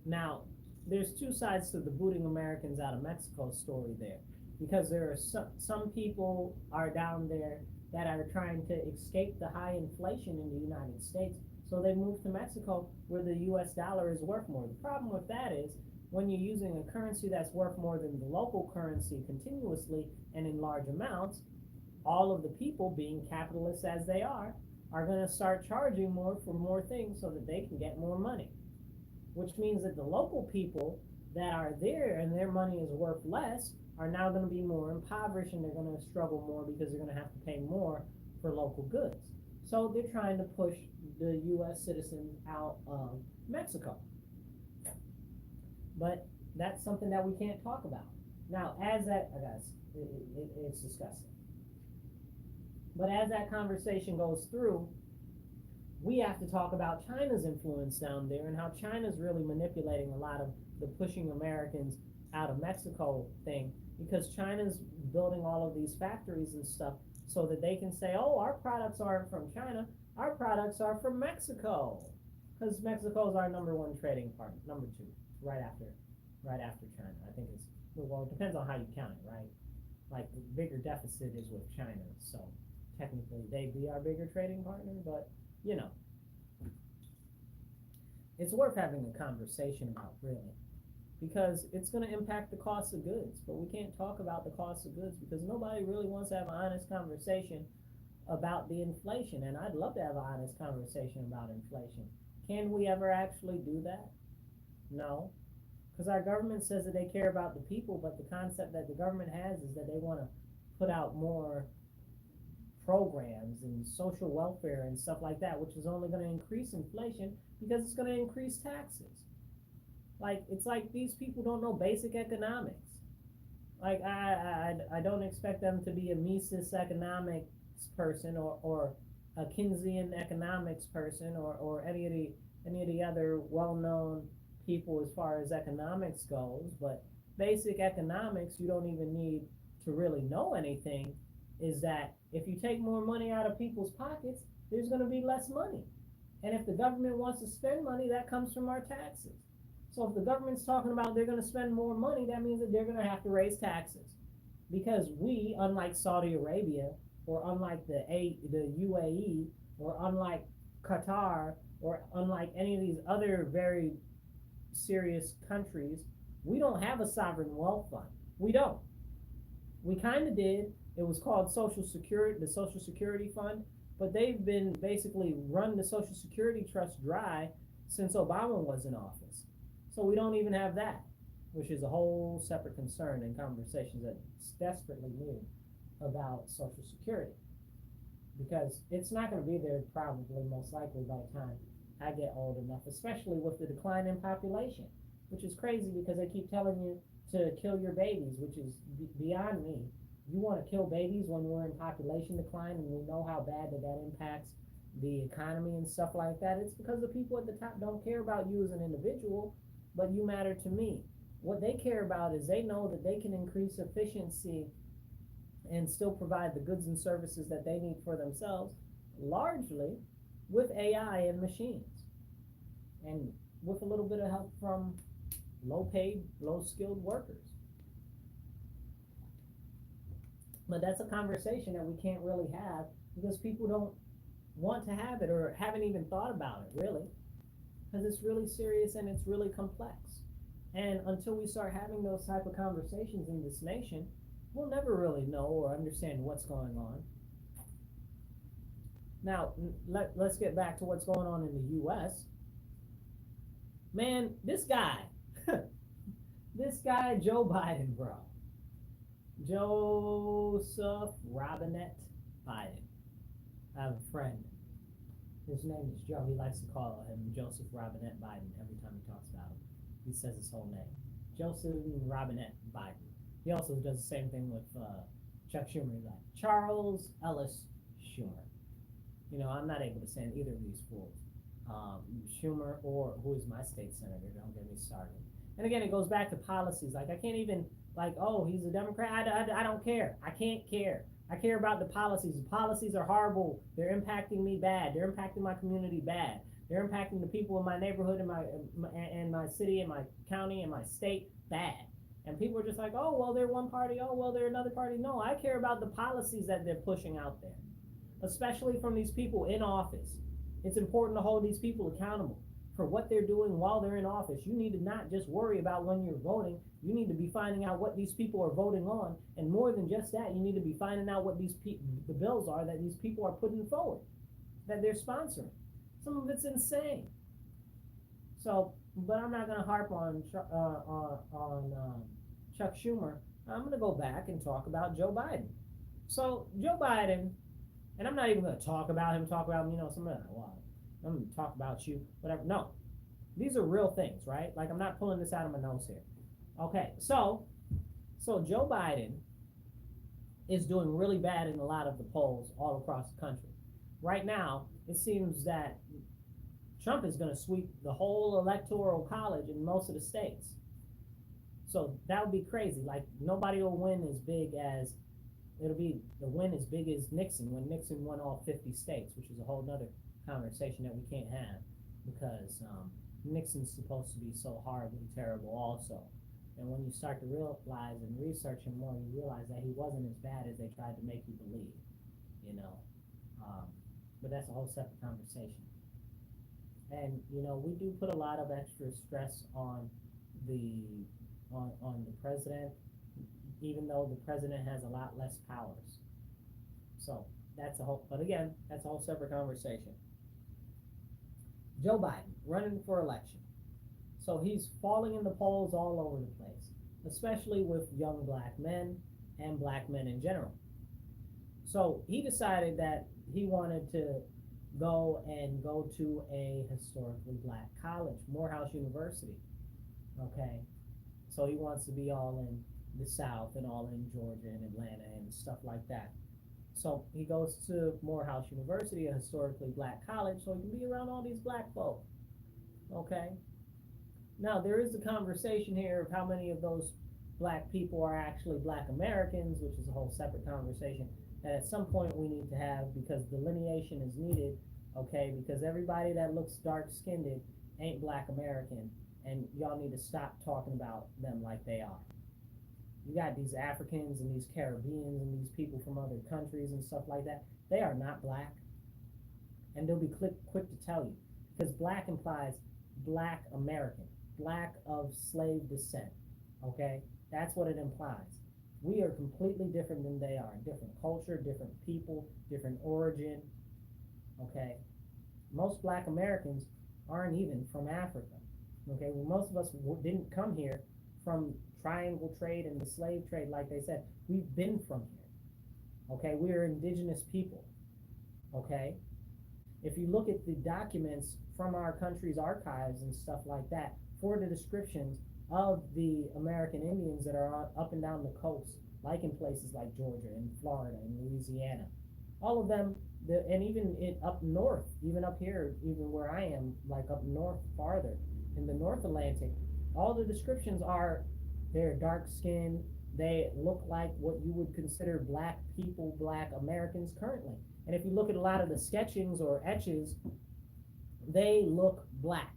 Now, there's two sides to the booting Americans out of Mexico story there. Because there are some people are down there that are trying to escape the high inflation in the United States. So they move to Mexico where the US dollar is worth more. The problem with that is when you're using a currency that's worth more than the local currency continuously and in large amounts, all of the people, being capitalists as they are going to start charging more for more things so that they can get more money. Which means that the local people that are there and their money is worth less are now going to be more impoverished, and they're going to struggle more because they're going to have to pay more for local goods. So they're trying to push the U.S. citizens out of Mexico. But that's something that we can't talk about. Now, as that, guys, it's disgusting. But as that conversation goes through, we have to talk about China's influence down there and how China's really manipulating a lot of the pushing Americans out of Mexico thing, because China's building all of these factories and stuff so that they can say, oh, our products aren't from China, our products are from Mexico, because Mexico is our number one trading partner, number two, right after China. I think it's, well, it depends on how you count it, right? Like the bigger deficit is with China, so technically they'd be our bigger trading partner, but you know, it's worth having a conversation about, really, because it's going to impact the cost of goods. But we can't talk about the cost of goods because nobody really wants to have an honest conversation about the inflation. And I'd love to have an honest conversation about inflation. Can we ever actually do that? No, because our government says that they care about the people, but the concept that the government has is that they want to put out more programs and social welfare and stuff like that, which is only going to increase inflation because it's going to increase taxes. Like, it's like these people don't know basic economics. Like, I don't expect them to be a Mises economics person or a Keynesian economics person or any of the other well-known people as far as economics goes, but basic economics, you don't even need to really know anything, is that if you take more money out of people's pockets, there's going to be less money. And if the government wants to spend money, that comes from our taxes. So if the government's talking about they're going to spend more money, that means that they're going to have to raise taxes. Because we, unlike Saudi Arabia, or unlike the UAE, or unlike Qatar, or unlike any of these other very serious countries, we don't have a sovereign wealth fund. We don't. We kind of did. It was called Social Security, the Social Security Fund, but they've been basically run the Social Security Trust dry since Obama was in office. So we don't even have that, which is a whole separate concern and conversations that's desperately needed about Social Security. Because it's not going to be there probably most likely by the time I get old enough, especially with the decline in population, which is crazy because they keep telling you to kill your babies, which is beyond me. You want to kill babies when we're in population decline and we know how bad that impacts the economy and stuff like that. It's because the people at the top don't care about you as an individual, but you matter to me. What they care about is they know that they can increase efficiency and still provide the goods and services that they need for themselves, largely with AI and machines, and with a little bit of help from low-paid, low-skilled workers. But that's a conversation that we can't really have because people don't want to have it or haven't even thought about it, really, because it's really serious and it's really complex. And until we start having those type of conversations in this nation, we'll never really know or understand what's going on. Now, let's get back to what's going on in the U.S. Man, this guy, this guy, Joe Biden, bro. Joseph Robinette Biden. I have a friend. His name is Joe. He likes to call him Joseph Robinette Biden every time he talks about him. He says his whole name. Joseph Robinette Biden. He also does the same thing with Chuck Schumer. He's like, Charles Ellis Schumer. You know, I'm not able to stand either of these fools. Schumer or who is my state senator, don't get me started. And again, it goes back to policies. Like, I can't even, like, oh, he's a Democrat. I don't care. I can't care. I care about the policies. The policies are horrible. They're impacting me bad. They're impacting my community bad. They're impacting the people in my neighborhood, in my city, in my county, in my state bad. And people are just like, oh, well, they're one party. Oh, well, they're another party. No, I care about the policies that they're pushing out there, especially from these people in office. It's important to hold these people accountable for what they're doing while they're in office. You need to not just worry about when you're voting. You need to be finding out what these people are voting on, and more than just that, you need to be finding out what the bills are that these people are putting forward, that they're sponsoring. Some of it's insane. So, but I'm not going to harp on Chuck Schumer. I'm going to go back and talk about Joe Biden. So Joe Biden, and I'm not even going to talk about him, you know, somebody, wow, I'm going to talk about you, whatever. No, these are real things, right? Like, I'm not pulling this out of my nose here. Okay, so Joe Biden is doing really bad in a lot of the polls all across the country. Right now, it seems that Trump is going to sweep the whole electoral college in most of the states. So that would be crazy. Like, nobody will win as big as, it'll be the win as big as Nixon when Nixon won all 50 states, which is a whole nother conversation that we can't have because Nixon's supposed to be so horribly terrible also. And when you start to realize and research him more, you realize that he wasn't as bad as they tried to make you believe, you know. But that's a whole separate conversation. And, you know, we do put a lot of extra stress on the president, even though the president has a lot less powers. So that's a whole, but again, that's a whole separate conversation. Joe Biden running for election. So he's falling in the polls all over the place, especially with young black men and black men in general. So he decided that he wanted to go to a historically black college, Morehouse University. Okay. So he wants to be all in the South and all in Georgia and Atlanta and stuff like that. So he goes to Morehouse University, a historically black college, so he can be around all these black folk. Okay. Now, there is a conversation here of how many of those black people are actually black Americans, which is a whole separate conversation that at some point we need to have because delineation is needed, okay? Because everybody that looks dark-skinned ain't black American, and y'all need to stop talking about them like they are. You got these Africans and these Caribbeans and these people from other countries and stuff like that. They are not black, and they'll be quick to tell you because black implies black American. Black of slave descent, okay? That's what it implies. We are completely different than they are. Different culture, different people, different origin, okay? Most black Americans aren't even from Africa, okay? Well, most of us didn't come here from triangle trade and the slave trade, like they said. We've been from here, okay? We are indigenous people, okay? If you look at the documents from our country's archives and stuff like that, for the descriptions of the American Indians that are up and down the coast, like in places like Georgia and Florida and Louisiana. All of them, and even up north, even up here, even where I am, like up north farther, in the North Atlantic, all the descriptions are, they're dark skinned, they look like what you would consider black people, black Americans currently. And if you look at a lot of the sketchings or etches, they look black.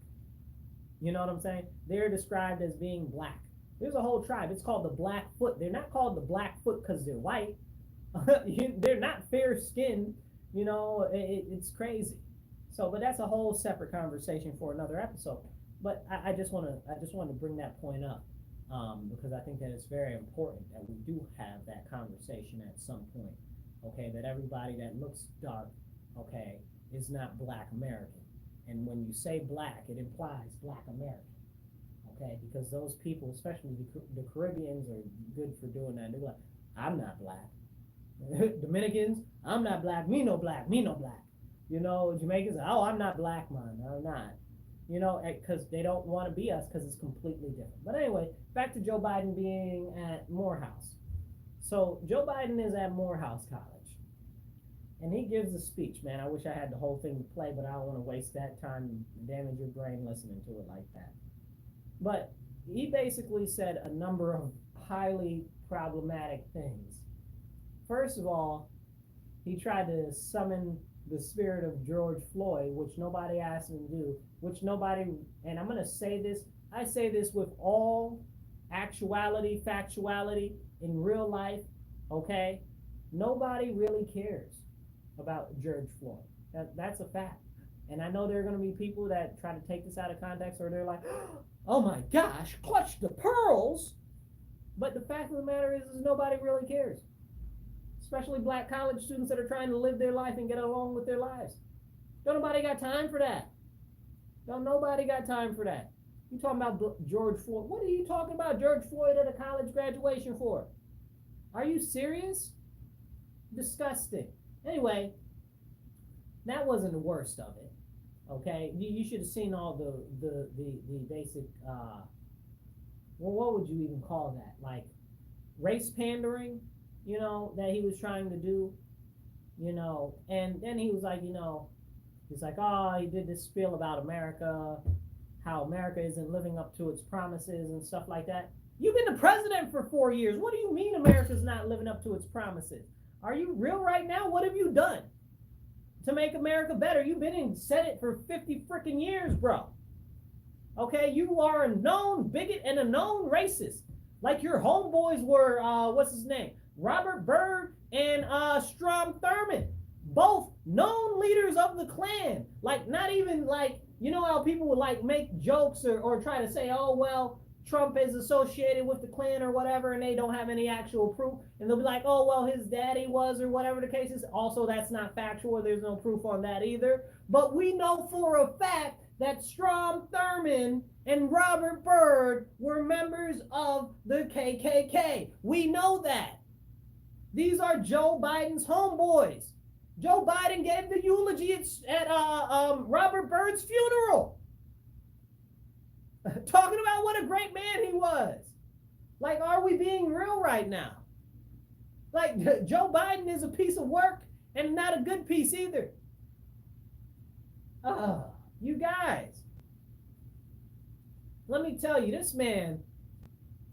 You know what I'm saying? They're described as being black. There's a whole tribe. It's called the Blackfoot. They're not called the Blackfoot because they're white. They're not fair-skinned. You know, it's crazy. So, but that's a whole separate conversation for another episode. But I just want to bring that point up because I think that it's very important that we do have that conversation at some point. Okay, that everybody that looks dark, okay, is not black American. And when you say black, it implies black American. Okay, because those people, especially the Caribbeans, are good for doing that. They're like, I'm not black. Dominicans, I'm not black. Me no black. Me no black. You know, Jamaicans, oh, I'm not black, man. I'm not. You know, because they don't want to be us because it's completely different. But anyway, back to Joe Biden being at Morehouse. So Joe Biden is at Morehouse College. And he gives a speech, man. I wish I had the whole thing to play, but I don't want to waste that time and damage your brain listening to it like that. But he basically said a number of highly problematic things. First of all, he tried to summon the spirit of George Floyd, which nobody asked him to do, which nobody, and I'm going to say this, I say this with all actuality, factuality, in real life, okay? Nobody really cares about George Floyd. That's a fact. And I know there are going to be people that try to take this out of context, or they're like, oh my gosh, clutch the pearls. But the fact of the matter is nobody really cares. Especially black college students that are trying to live their life and get along with their lives. Don't nobody got time for that. Don't nobody got time for that. You talking about George Floyd. What are you talking about George Floyd at a college graduation for? Are you serious? Disgusting. Anyway, that wasn't the worst of it. Okay, you should have seen all the basic, well, what would you even call that? Like race pandering, you know, that he was trying to do, you know, and then he was like, you know, he's like, oh, he did this spiel about America, how America isn't living up to its promises and stuff like that. You've been the president for 4 years. What do you mean America's not living up to its promises? Are you real right now? What have you done to make America better? You've been in Senate for 50 freaking years, bro. Okay, you are a known bigot and a known racist. Like your homeboys were, what's his name? Robert Byrd and Strom Thurmond. Both known leaders of the Klan. Like, not even like, you know how people would like make jokes or try to say, oh, well, Trump is associated with the Klan or whatever, and they don't have any actual proof. And they'll be like, oh, well, his daddy was, or whatever the case is. Also, that's not factual. There's no proof on that either. But we know for a fact that Strom Thurmond and Robert Byrd were members of the KKK. We know that. These are Joe Biden's homeboys. Joe Biden gave the eulogy at Robert Byrd's funeral. Talking about what a great man he was. Like, are we being real right now? Like, Joe Biden is a piece of work and not a good piece either. You guys. Let me tell you, this man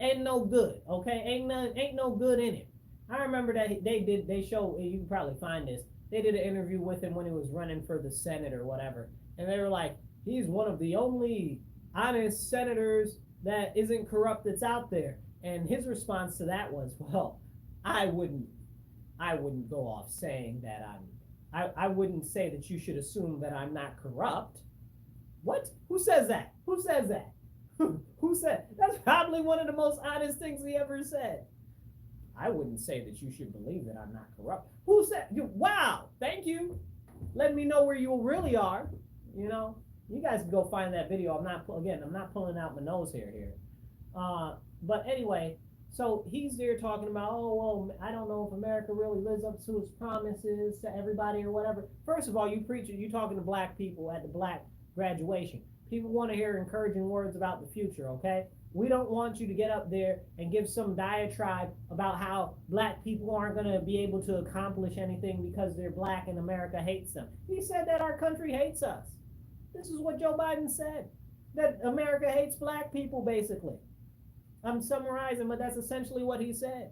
ain't no good, okay? Ain't no good in him. I remember that they show, you can probably find this, they did an interview with him when he was running for the Senate or whatever. And they were like, he's one of the only honest senators that isn't corrupt that's out there. And his response to that was, well, I wouldn't go off saying that I wouldn't say that you should assume that I'm not corrupt. What? Who says that? Who says that? Who said? That's probably one of the most honest things he ever said. I wouldn't say that you should believe that I'm not corrupt. Who said? Wow, thank you. Let me know where you really are. You know, you guys can go find that video. I'm not pulling out my nose hair here. But anyway, so he's there talking about, oh, well, I don't know if America really lives up to its promises to everybody or whatever. First of all, you talking to black people at the black graduation. People want to hear encouraging words about the future, okay? We don't want you to get up there and give some diatribe about how black people aren't going to be able to accomplish anything because they're black and America hates them. He said that our country hates us. This is what Joe Biden said, that America hates black people, basically. I'm summarizing, but that's essentially what he said.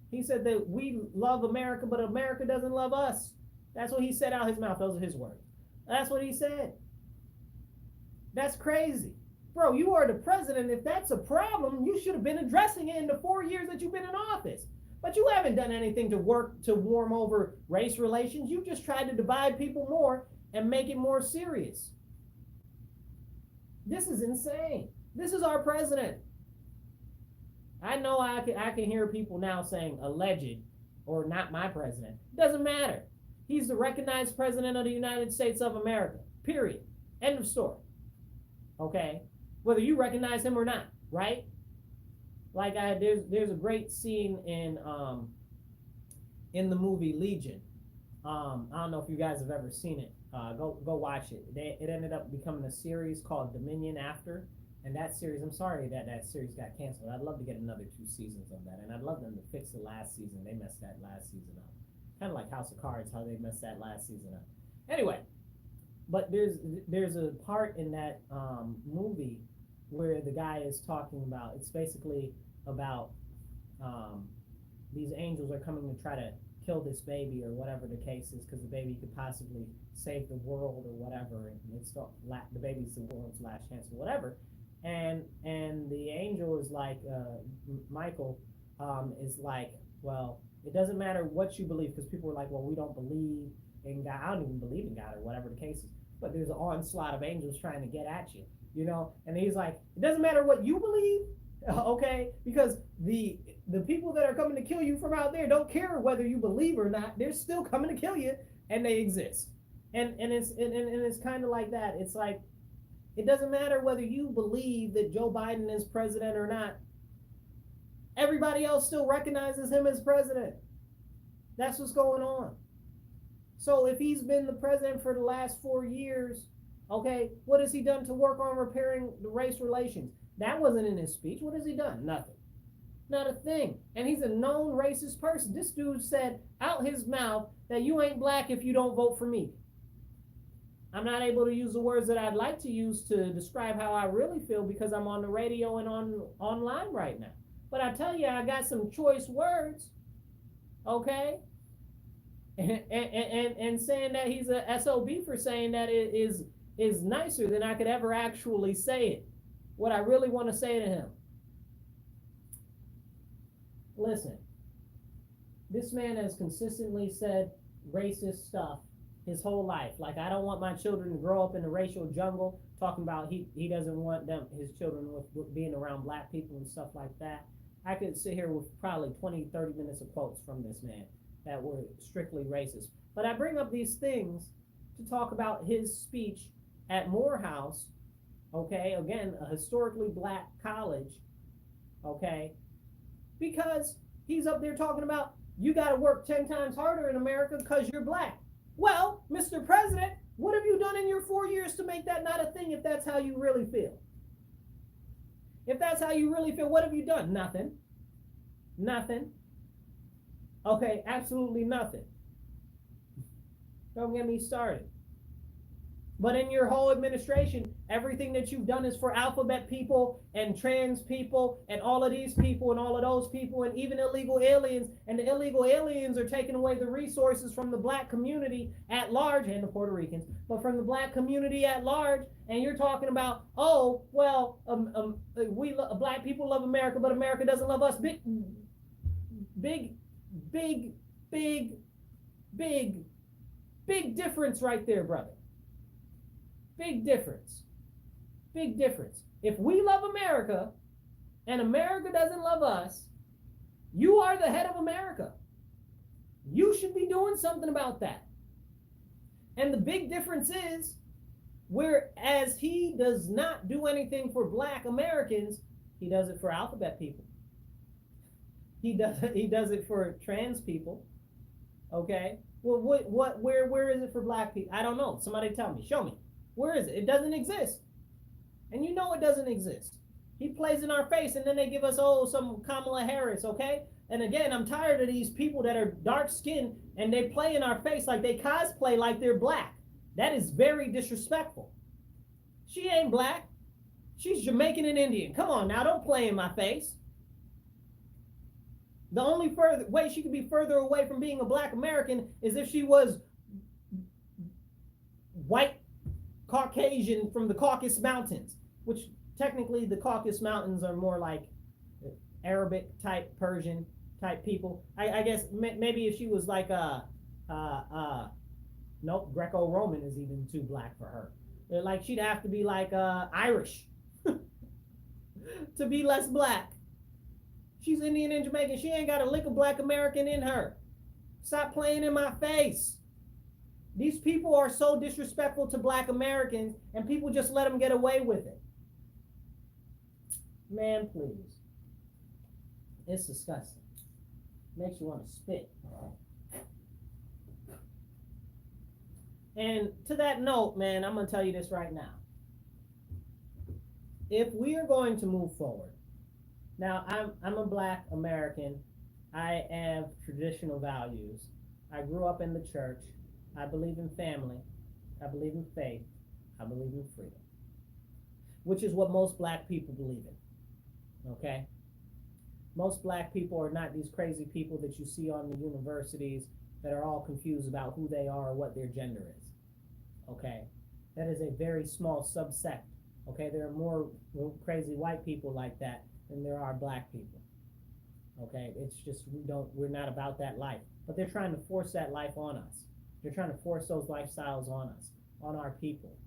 He said that we love America, but America doesn't love us. That's what he said out his mouth. Those are his words. That's what he said. That's crazy. Bro, you are the president. If that's a problem, you should have been addressing it in the 4 years that you've been in office. But you haven't done anything to work to warm over race relations. You just tried to divide people more and make it more serious. This is insane. This is our president. I know I can hear people now saying alleged or not my president. It doesn't matter. He's the recognized president of the United States of America. Period. End of story. Okay? Whether you recognize him or not, right? Like there's a great scene in the movie Legion. I don't know if you guys have ever seen it. Go watch it. It ended up becoming a series called Dominion after. And that series, I'm sorry that series got canceled. I'd love to get another 2 seasons of that. And I'd love them to fix the last season. They messed that last season up. Kind of like House of Cards, how they messed that last season up. Anyway, but there's a part in that movie where the guy is talking about, it's basically about these angels are coming to try to kill this baby or whatever the case is, because the baby could possibly save the world or whatever, and it's the baby's the world's last chance or whatever. And the angel is like, Michael is like, well, it doesn't matter what you believe, because people are like, well, we don't believe in God. I don't even believe in God or whatever the case is. But there's an onslaught of angels trying to get at you, you know? And he's like, it doesn't matter what you believe, okay? Because the people that are coming to kill you from out there don't care whether you believe or not. They're still coming to kill you, and they exist. And it's kind of like that. It's like, it doesn't matter whether you believe that Joe Biden is president or not. Everybody else still recognizes him as president. That's what's going on. So if he's been the president for the last 4 years, okay, what has he done to work on repairing the race relations? That wasn't in his speech. What has he done? Nothing. Not a thing. And he's a known racist person. This dude said out his mouth that you ain't black if you don't vote for me. I'm not able to use the words that I'd like to use to describe how I really feel, because I'm on the radio and online right now. But I tell you, I got some choice words, okay? And saying that he's a SOB for saying that it is nicer than I could ever actually say it. What I really want to say to him. Listen, this man has consistently said racist stuff his whole life. Like, I don't want my children to grow up in the racial jungle, talking about he doesn't want his children with being around black people and stuff like that. I could sit here with probably 20, 30 minutes of quotes from this man that were strictly racist. But I bring up these things to talk about his speech at Morehouse, okay? Again, a historically black college, okay? Because he's up there talking about, you got to work 10 times harder in America because you're black. Well, Mr. President, what have you done in your 4 years to make that not a thing if that's how you really feel? If that's how you really feel, what have you done? Nothing. Nothing. Okay, absolutely nothing. Don't get me started. But in your whole administration, everything that you've done is for alphabet people and trans people and all of these people and all of those people and even illegal aliens. And the illegal aliens are taking away the resources from the black community at large, and the Puerto Ricans, but from the black community at large. And you're talking about, oh, well, black people love America, but America doesn't love us. Big difference right there, brother. Big difference. Big difference. If we love America and America doesn't love us, you are the head of America. You should be doing something about that. And the big difference is, whereas he does not do anything for black Americans, he does it for alphabet people. He does it for trans people. Okay? Well, where is it for black people? I don't know. Somebody tell me. Show me. Where is it? It doesn't exist. And you know it doesn't exist. He plays in our face, and then they give us, some Kamala Harris, okay? And again, I'm tired of these people that are dark-skinned, and they play in our face like they cosplay like they're black. That is very disrespectful. She ain't black. She's Jamaican and Indian. Come on now, don't play in my face. The only way she could be further away from being a black American is if she was white Caucasian from the Caucasus Mountains, which technically the Caucasus Mountains are more like Arabic type, Persian type people. I guess maybe if she was like nope, Greco-Roman is even too black for her. Like, she'd have to be like Irish to be less black. She's Indian and Jamaican. She ain't got a lick of black American in her. Stop playing in my face. These people are so disrespectful to black Americans, and people just let them get away with it. Man, please. It's disgusting. Makes you want to spit. And to that note, man, I'm going to tell you this right now. If we are going to move forward, now I'm a black American. I have traditional values. I grew up in the church. I believe in family. I believe in faith. I believe in freedom, which is what most black people believe in. Okay? Most black people are not these crazy people that you see on the universities that are all confused about who they are or what their gender is. Okay? That is a very small subsect. Okay? There are more crazy white people like that than there are black people. Okay? It's just we're not about that life. But they're trying to force that life on us. They're trying to force those lifestyles on us, on our people,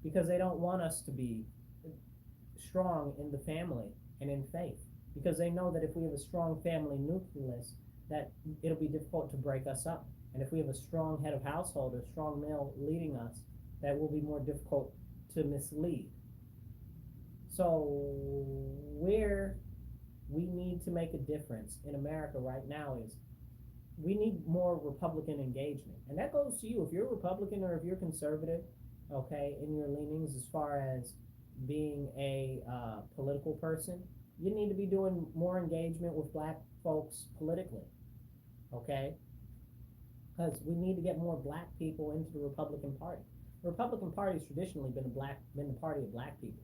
because they don't want us to be strong in the family and in faith. Because they know that if we have a strong family nucleus, that it'll be difficult to break us up. And if we have a strong head of household or strong male leading us, that will be more difficult to mislead. So where we need to make a difference in America right now is we need more Republican engagement. And that goes to you. If you're a Republican or if you're conservative, okay, in your leanings as far as being a political person, you need to be doing more engagement with black folks politically, okay? Because we need to get more black people into the Republican Party. The Republican Party has traditionally been the party of black people.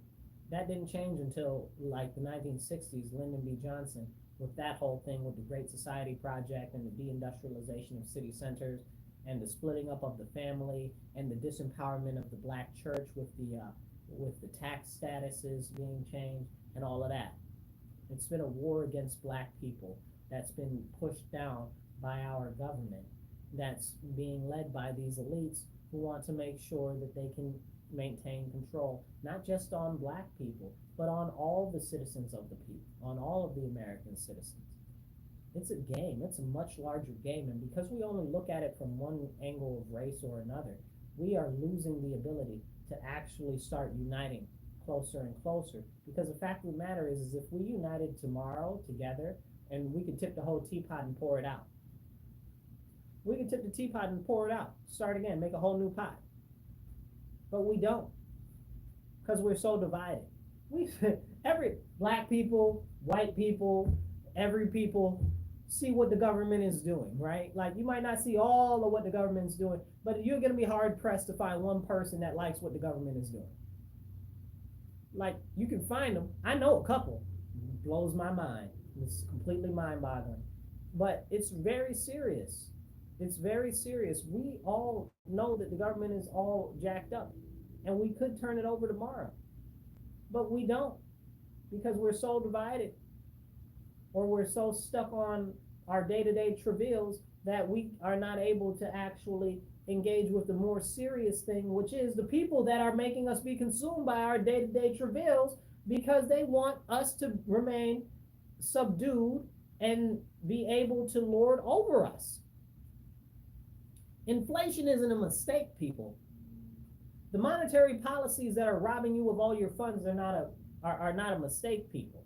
That didn't change until like the 1960s, Lyndon B. Johnson, with that whole thing with the Great Society Project and the deindustrialization of city centers and the splitting up of the family and the disempowerment of the black church with the tax statuses being changed and all of that. It's been a war against black people that's been pushed down by our government, that's being led by these elites who want to make sure that they can maintain control, not just on black people, but on all the citizens of the people, on all of the American citizens. It's a game. It's a much larger game. And because we only look at it from one angle of race or another, we are losing the ability to actually start uniting closer and closer. Because the fact of the matter is if we united tomorrow together, and we could tip the whole teapot and pour it out. We could tip the teapot and pour it out. Start again, make a whole new pot. But we don't, because we're so divided. Every black people, white people, every people see what the government is doing, right? Like you might not see all of what the government's doing, but you're gonna be hard pressed to find one person that likes what the government is doing. Like you can find them. I know a couple. It blows my mind. It's completely mind-boggling. But it's very serious. It's very serious. We all know that the government is all jacked up, and we could turn it over tomorrow. But we don't, because we're so divided, or we're so stuck on our day-to-day travails that we are not able to actually engage with the more serious thing, which is the people that are making us be consumed by our day-to-day travails because they want us to remain subdued and be able to lord over us. Inflation isn't a mistake, people. The monetary policies that are robbing you of all your funds are not a mistake, people.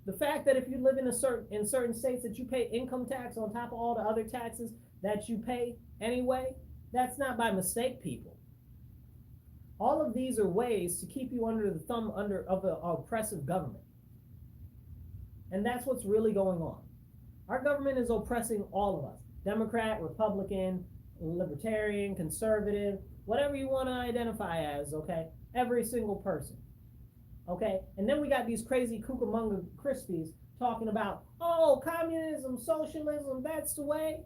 The fact that if you live in certain states that you pay income tax on top of all the other taxes that you pay anyway, that's not by mistake, people. All of these are ways to keep you under the thumb of an oppressive government. And that's what's really going on. Our government is oppressing all of us. Democrat, Republican, libertarian, conservative, whatever you want to identify as, okay? Every single person, okay? And then we got these crazy Cucamonga Crispies talking about, oh, communism, socialism, that's the way.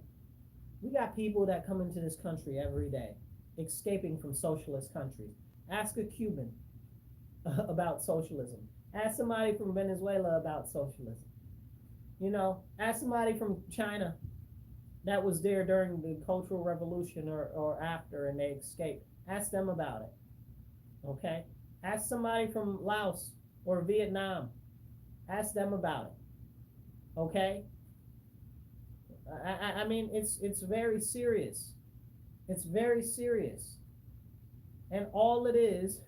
We got people that come into this country every day, escaping from socialist countries. Ask a Cuban about socialism. Ask somebody from Venezuela about socialism. You know, ask somebody from China that was there during the Cultural Revolution or after and they escaped. Ask them about it, okay? Ask somebody from Laos or Vietnam. Ask them about it, okay? I mean, it's very serious. It's very serious. And all it is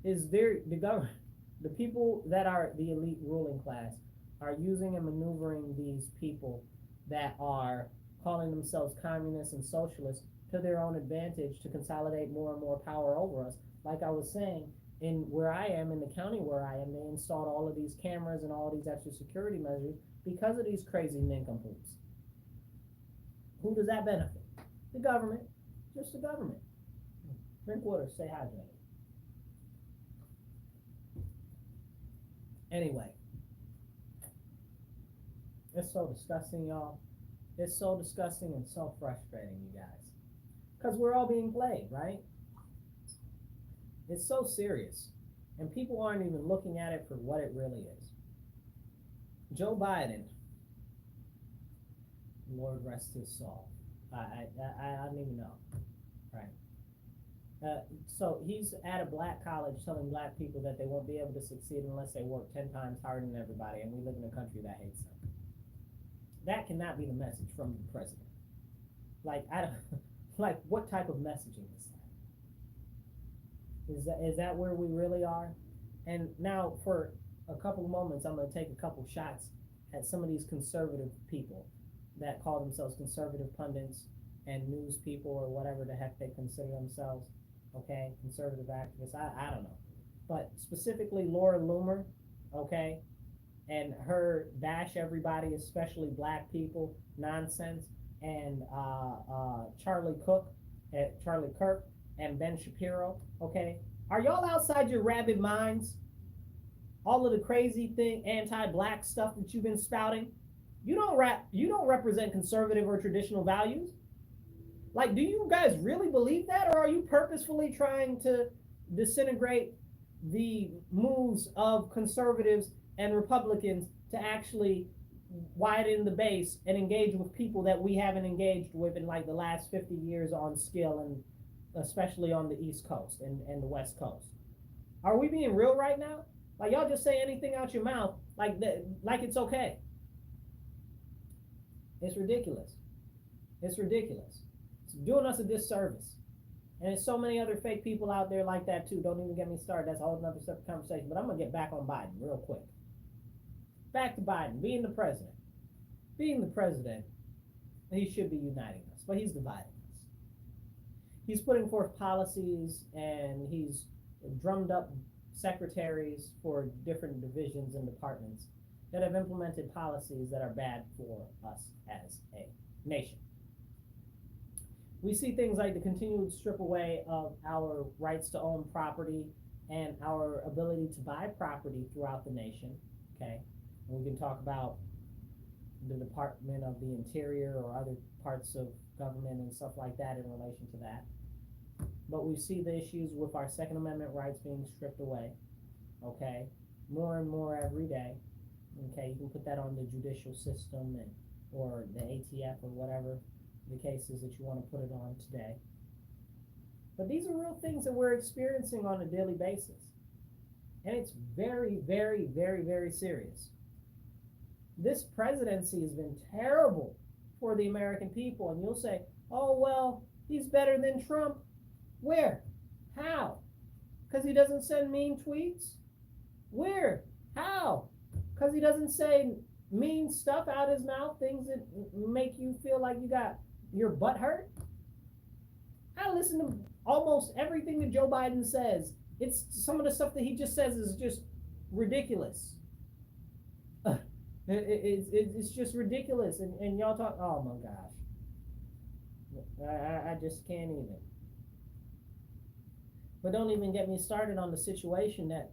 the government, the people that are the elite ruling class are using and maneuvering these people that are calling themselves communists and socialists to their own advantage to consolidate more and more power over us. Like I was saying, in where I am, in the county where I am, they installed all of these cameras and all these extra security measures because of these crazy nincompoops. Who does that benefit? The government. Just the government. Drink water, stay hydrated. Anyway, it's so disgusting, y'all. It's so disgusting and so frustrating, you guys. Because we're all being played, right? It's so serious. And people aren't even looking at it for what it really is. Joe Biden, Lord rest his soul. I don't even know, right? So he's at a black college telling black people that they won't be able to succeed unless they work 10 times harder than everybody, and we live in a country that hates them. That cannot be the message from the president. Like, I don't, like, what type of messaging is that? Is that where we really are? And now, for a couple of moments, I'm going to take a couple shots at some of these conservative people that call themselves conservative pundits and news people or whatever the heck they consider themselves. Okay, conservative activists. I don't know, but specifically Laura Loomer. Okay, and her bash everybody, especially black people, nonsense, and Charlie Kirk, and Ben Shapiro. Okay, are y'all outside your rabid minds? All of the crazy anti-black stuff that you've been spouting, you don't represent conservative or traditional values. Like, do you guys really believe that, or are you purposefully trying to disintegrate the moves of conservatives and Republicans to actually widen the base and engage with people that we haven't engaged with in like the last 50 years on skill, and especially on the East Coast and the West Coast? Are we being real right now? Like, y'all just say anything out your mouth like that, like it's okay. It's ridiculous. It's ridiculous. It's doing us a disservice. And there's so many other fake people out there like that too. Don't even get me started. That's a whole other separate conversation. But I'm going to get back on Biden real quick. Back to Biden, being the president. Being the president, he should be uniting us, but he's dividing us. He's putting forth policies, and he's drummed up secretaries for different divisions and departments that have implemented policies that are bad for us as a nation. We see things like the continued strip away of our rights to own property and our ability to buy property throughout the nation, okay? And we can talk about the Department of the Interior or other parts of government and stuff like that in relation to that. But we see the issues with our Second Amendment rights being stripped away, okay? More and more every day, okay? You can put that on the judicial system or the ATF or whatever the cases that you want to put it on today. But these are real things that we're experiencing on a daily basis. And it's very, very, very, very serious. This presidency has been terrible for the American people. And you'll say, oh, well, he's better than Trump. Where? How? Because he doesn't send mean tweets? Where? How? Because he doesn't say mean stuff out his mouth, things that make you feel like you got your butt hurt? I listen to almost everything that Joe Biden says. It's some of the stuff that he just says is just ridiculous. It's just ridiculous. And y'all talk, oh my gosh. I just can't even. But don't even get me started on the situation that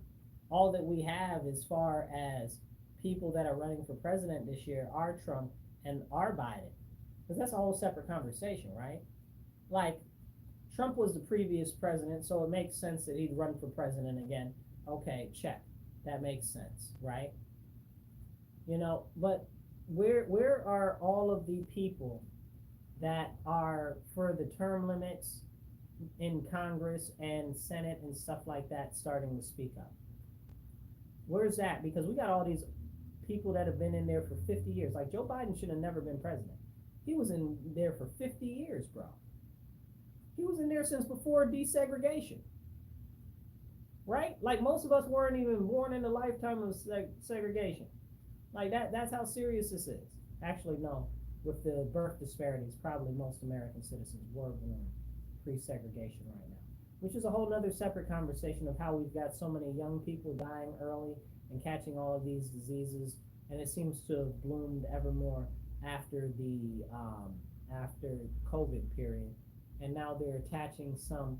all that we have as far as people that are running for president this year are Trump and are Biden. Because that's a whole separate conversation, right? Like, Trump was the previous president, so it makes sense that he'd run for president again. Okay, check. That makes sense, right? You know, but where are all of the people that are for the term limits in Congress and Senate and stuff like that starting to speak up? Where's that? Because we got all these people that have been in there for 50 years. Like, Joe Biden should have never been president. He was in there for 50 years, bro. He was in there since before desegregation. Right? Like most of us weren't even born in the lifetime of segregation. Like that's how serious this is. Actually, no. With the birth disparities, probably most American citizens were born pre-segregation right now. Which is a whole other separate conversation of how we've got so many young people dying early and catching all of these diseases, and it seems to have bloomed ever more after the after COVID period, and now they're attaching some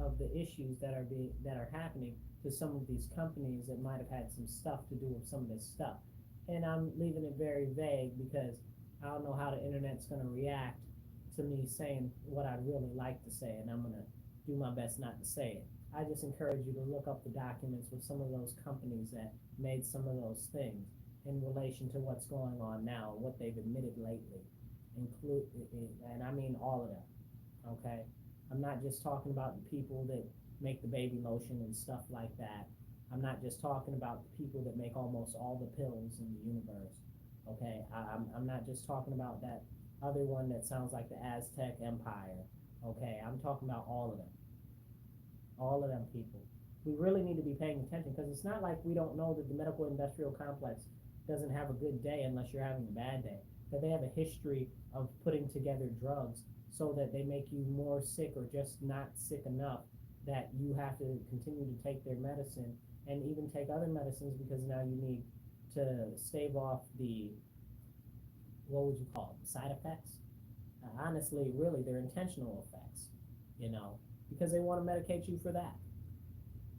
of the issues that are happening to some of these companies that might have had some stuff to do with some of this stuff. And I'm leaving it very vague because I don't know how the internet's going to react to me saying what I'd really like to say, and I'm going to do my best not to say it. I just encourage you to look up the documents with some of those companies that made some of those things in relation to what's going on now, what they've admitted lately, and I mean all of them, okay? I'm not just talking about the people that make the baby lotion and stuff like that. I'm not just talking about the people that make almost all the pills in the universe, okay? I'm not just talking about that other one that sounds like the Aztec Empire, okay? I'm talking about all of them. All of them people. We really need to be paying attention because it's not like we don't know that the medical industrial complex doesn't have a good day unless you're having a bad day. That they have a history of putting together drugs so that they make you more sick or just not sick enough that you have to continue to take their medicine and even take other medicines because now you need to stave off the, what would you call it, the side effects? Honestly, really, they're intentional effects, you know, because they want to medicate you for that.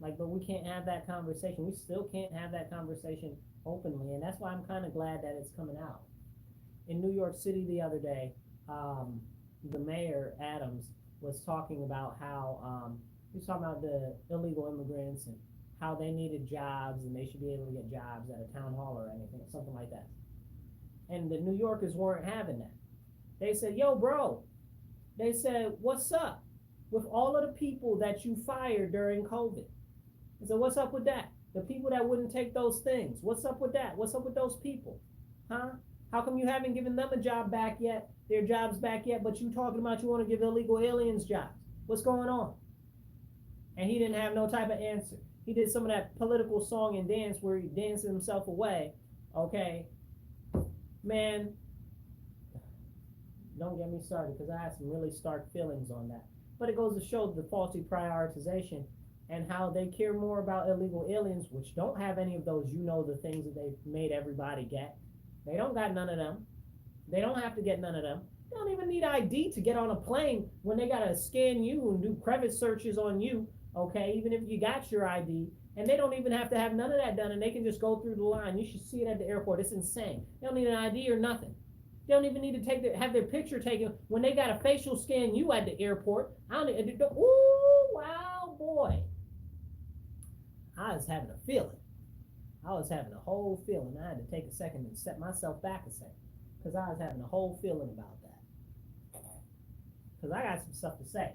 Like, but we can't have that conversation. We still can't have that conversation openly, and that's why I'm kind of glad that it's coming out. In New York City the other day, the mayor, Adams, was talking about how, he was talking about the illegal immigrants and how they needed jobs and they should be able to get jobs at a town hall or anything, something like that. And the New Yorkers weren't having that. They said, yo, bro, they said, what's up with all of the people that you fired during COVID? I said, what's up with that? The people that wouldn't take those things, what's up with that? What's up with those people? Huh? How come you haven't given them a job back yet, their jobs back yet, but you talking about you want to give illegal aliens jobs? What's going on? And he didn't have no type of answer. He did some of that political song and dance where he danced himself away. Okay, man, don't get me started because I have some really stark feelings on that. But it goes to show the faulty prioritization and how they care more about illegal aliens, which don't have any of those, you know, the things that they've made everybody get. They don't got none of them. They don't have to get none of them. They don't even need ID to get on a plane when they got to scan you and do crevice searches on you, okay, even if you got your ID. And they don't even have to have none of that done, and they can just go through the line. You should see it at the airport. It's insane. They don't need an ID or nothing. They don't even need to have their picture taken when they got a facial scan you at the airport. Ooh, wow, boy. I was having a feeling. I was having a whole feeling. I had to take a second and set myself back a second because I was having a whole feeling about that. Because I got some stuff to say.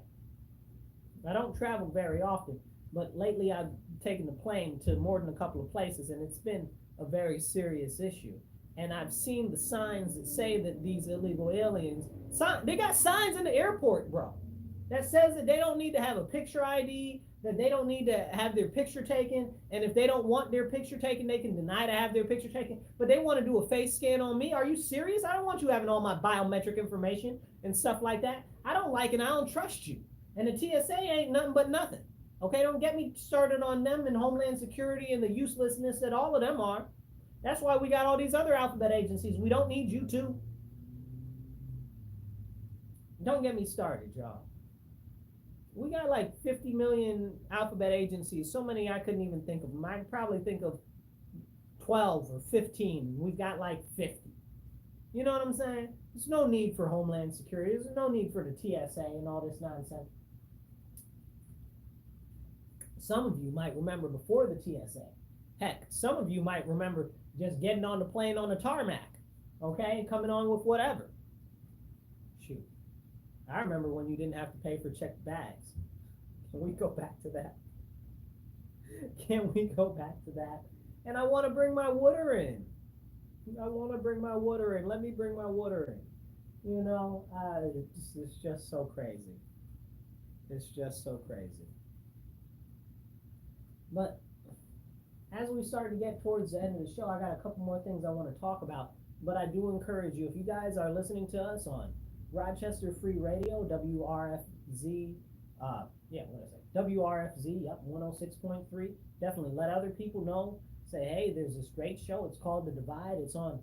I don't travel very often, but lately I've taken the plane to more than a couple of places, and it's been a very serious issue. And I've seen the signs that say that these illegal aliens, they got signs in the airport, bro, that says that they don't need to have a picture ID, that they don't need to have their picture taken, and if they don't want their picture taken, they can deny to have their picture taken, but they want to do a face scan on me. Are you serious? I don't want you having all my biometric information and stuff like that. I don't like it, and I don't trust you. And the TSA ain't nothing but nothing. Okay, don't get me started on them and Homeland Security and the uselessness that all of them are. That's why we got all these other alphabet agencies. We don't need you to. Don't get me started, y'all. We got like 50 million alphabet agencies. So many I couldn't even think of them. I could probably think of 12 or 15. We've got like 50. You know what I'm saying? There's no need for Homeland Security. There's no need for the TSA and all this nonsense. Some of you might remember before the TSA. Heck, some of you might remember just getting on the plane on the tarmac, okay, coming on with whatever. Shoot. I remember when you didn't have to pay for checked bags. Can we go back to that? Can we go back to that? And I want to bring my water in. I want to bring my water in. Let me bring my water in. You know, it's just so crazy. It's just so crazy. But as we start to get towards the end of the show, I got a couple more things I want to talk about. But I do encourage you, if you guys are listening to us on Rochester Free Radio, WRFZ, what did I say? WRFZ, yep, 106.3. Definitely let other people know. Say, hey, there's this great show. It's called The Divide. It's on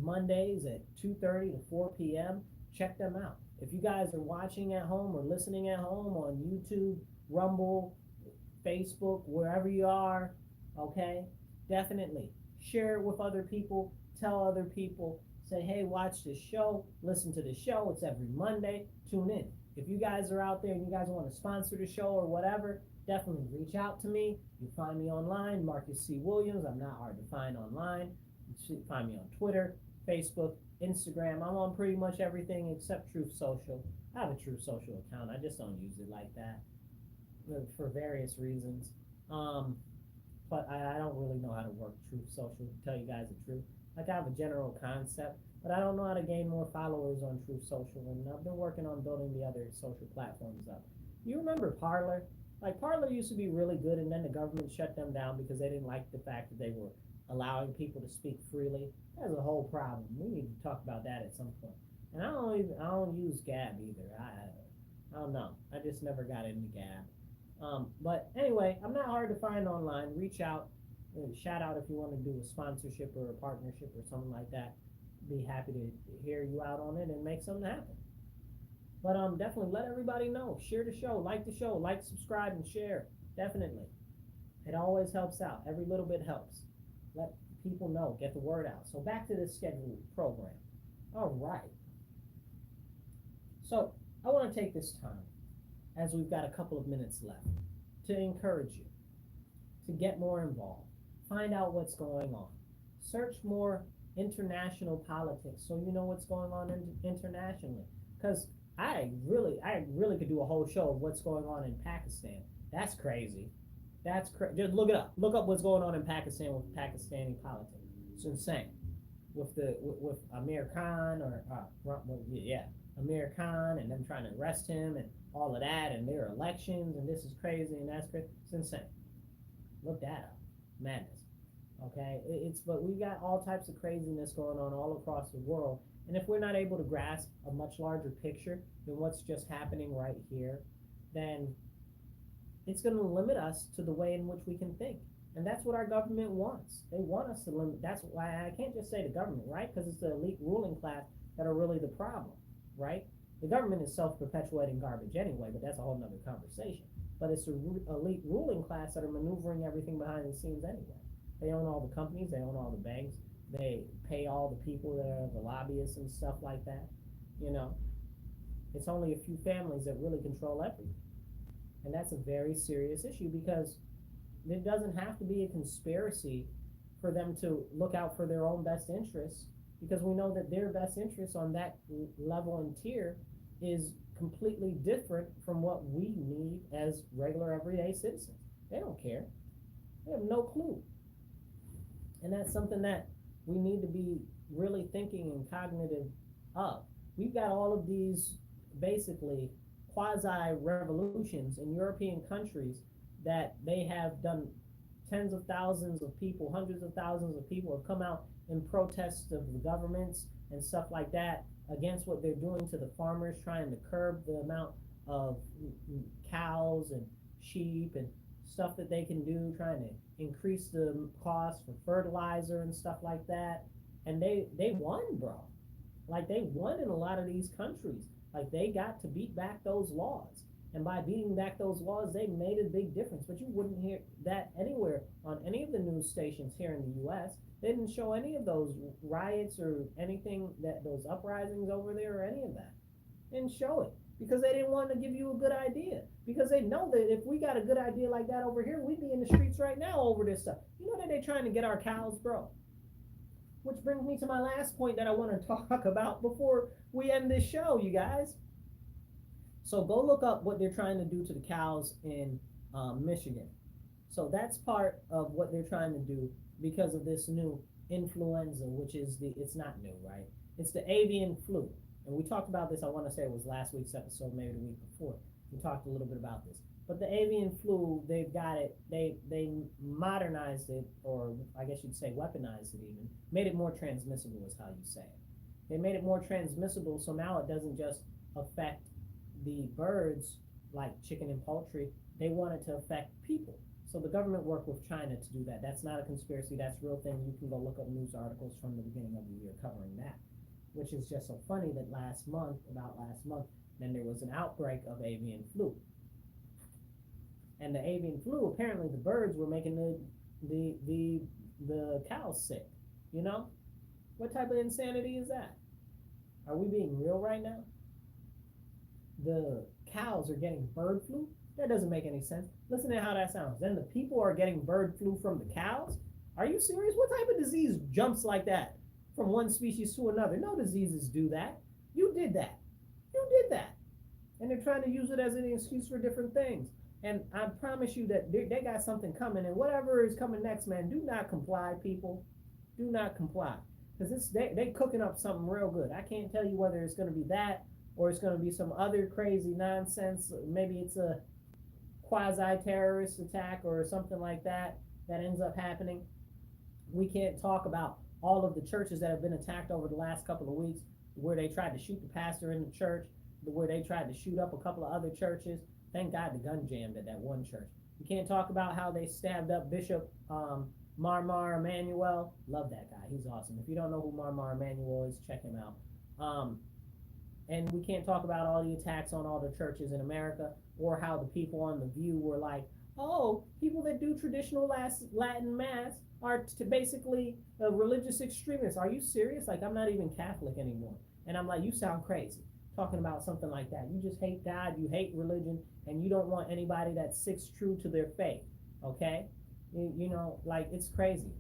Mondays at 2:30 to 4 p.m. Check them out. If you guys are watching at home or listening at home on YouTube, Rumble, Facebook, wherever you are, okay, definitely share it with other people. Tell other people. Say, hey, watch this show. Listen to the show. It's every Monday. Tune in. If you guys are out there and you guys want to sponsor the show or whatever, definitely reach out to me. You find me online, Marcus C. Williams. I'm not hard to find online. You find me on Twitter, Facebook, Instagram. I'm on pretty much everything except Truth Social. I have a Truth Social account. I just don't use it like that for various reasons. But I don't really know how to work Truth Social, to tell you guys the truth. Like, I have a general concept, but I don't know how to gain more followers on Truth Social, and I've been working on building the other social platforms up. You remember Parler? Like, Parler used to be really good, and then the government shut them down because they didn't like the fact that they were allowing people to speak freely. That's a whole problem. We need to talk about that at some point. And I don't use Gab either. I don't know. I just never got into Gab. But anyway, I'm not hard to find online. Reach out. Shout out if you want to do a sponsorship or a partnership or something like that. Be happy to hear you out on it and make something happen. But definitely let everybody know. Share the show, like, subscribe, and share. Definitely. It always helps out. Every little bit helps. Let people know. Get the word out. So back to this scheduled program. All right. So I want to take this time, as we've got a couple of minutes left, to encourage you to get more involved. Find out what's going on. Search more international politics so you know what's going on internationally. Because I really could do a whole show of what's going on in Pakistan. That's crazy. Just look it up. Look up what's going on in Pakistan with Pakistani politics. It's insane. With Amir Khan Amir Khan, and them trying to arrest him and all of that, and their elections, and this is crazy and that's crazy. It's insane. Look that up. Madness. Okay? But we got all types of craziness going on all across the world. And if we're not able to grasp a much larger picture than what's just happening right here, then it's going to limit us to the way in which we can think. And that's what our government wants. They want us to limit. That's why I can't just say the government, right? Because it's the elite ruling class that are really the problem, right? The government is self-perpetuating garbage anyway, but that's a whole nother conversation. But it's the elite ruling class that are maneuvering everything behind the scenes anyway. They own all the companies. They own all the banks. They pay all the people that are the lobbyists and stuff like that. You know, it's only a few families that really control everything. And that's a very serious issue, because it doesn't have to be a conspiracy for them to look out for their own best interests, because we know that their best interests on that level and tier is completely different from what we need as regular everyday citizens. They don't care. They have no clue. And that's something that we need to be really thinking and cognitive of. We've got all of these basically quasi-revolutions in European countries that they have done. Tens of thousands of people, hundreds of thousands of people have come out in protest of the governments and stuff like that against what they're doing to the farmers, trying to curb the amount of cows and sheep and stuff that they can do, trying to increase the cost for fertilizer and stuff like that. And they won, bro. Like, they won in a lot of these countries. Like, they got to beat back those laws. And by beating back those laws, they made a big difference. But you wouldn't hear that anywhere on any of the news stations here in the U.S. They didn't show any of those riots or anything, those uprisings over there or any of that. They didn't show it because they didn't want to give you a good idea. Because they know that if we got a good idea like that over here, we'd be in the streets right now over this stuff. You know that they're trying to get our cows, bro. Which brings me to my last point that I want to talk about before we end this show, you guys. So go look up what they're trying to do to the cows in Michigan. So that's part of what they're trying to do because of this new influenza, which is it's not new, right? It's the avian flu. And we talked about this, I want to say it was last week's episode, maybe the week before. We talked a little bit about this. But the avian flu, they've got it, they modernized it, or I guess you'd say weaponized it even, made it more transmissible is how you say it. They made it more transmissible, so now it doesn't just affect the birds like chicken and poultry, they want it to affect people. So the government worked with China to do that. That's not a conspiracy, that's a real thing. You can go look up news articles from the beginning of the year covering that. Which is just so funny that last month, then there was an outbreak of avian flu. And the avian flu, apparently the birds were making the cows sick. You know? What type of insanity is that? Are we being real right now? The cows are getting bird flu? That doesn't make any sense. Listen to how that sounds. Then the people are getting bird flu from the cows? Are you serious? What type of disease jumps like that from one species to another? No diseases do that. You did that. You did that. And they're trying to use it as an excuse for different things. And I promise you that they got something coming, and whatever is coming next, man, do not comply, people. Do not comply. Because they cooking up something real good. I can't tell you whether it's going to be that or it's going to be some other crazy nonsense. Maybe it's a quasi-terrorist attack or something like that ends up happening. We can't talk about all of the churches that have been attacked over the last couple of weeks, where they tried to shoot the pastor in the church, where they tried to shoot up a couple of other churches. Thank God the gun jammed at that one church. We can't talk about how they stabbed up Bishop Marmar Emanuel. Love that guy. He's awesome. If you don't know who Marmar Emanuel is, check him out. And we can't talk about all the attacks on all the churches in America, or how the people on The View were like, oh, people that do traditional Latin Mass are basically religious extremists. Are you serious? Like, I'm not even Catholic anymore. And I'm like, you sound crazy talking about something like that. You just hate God, you hate religion, and you don't want anybody that sticks true to their faith, okay? You know, like, it's crazy.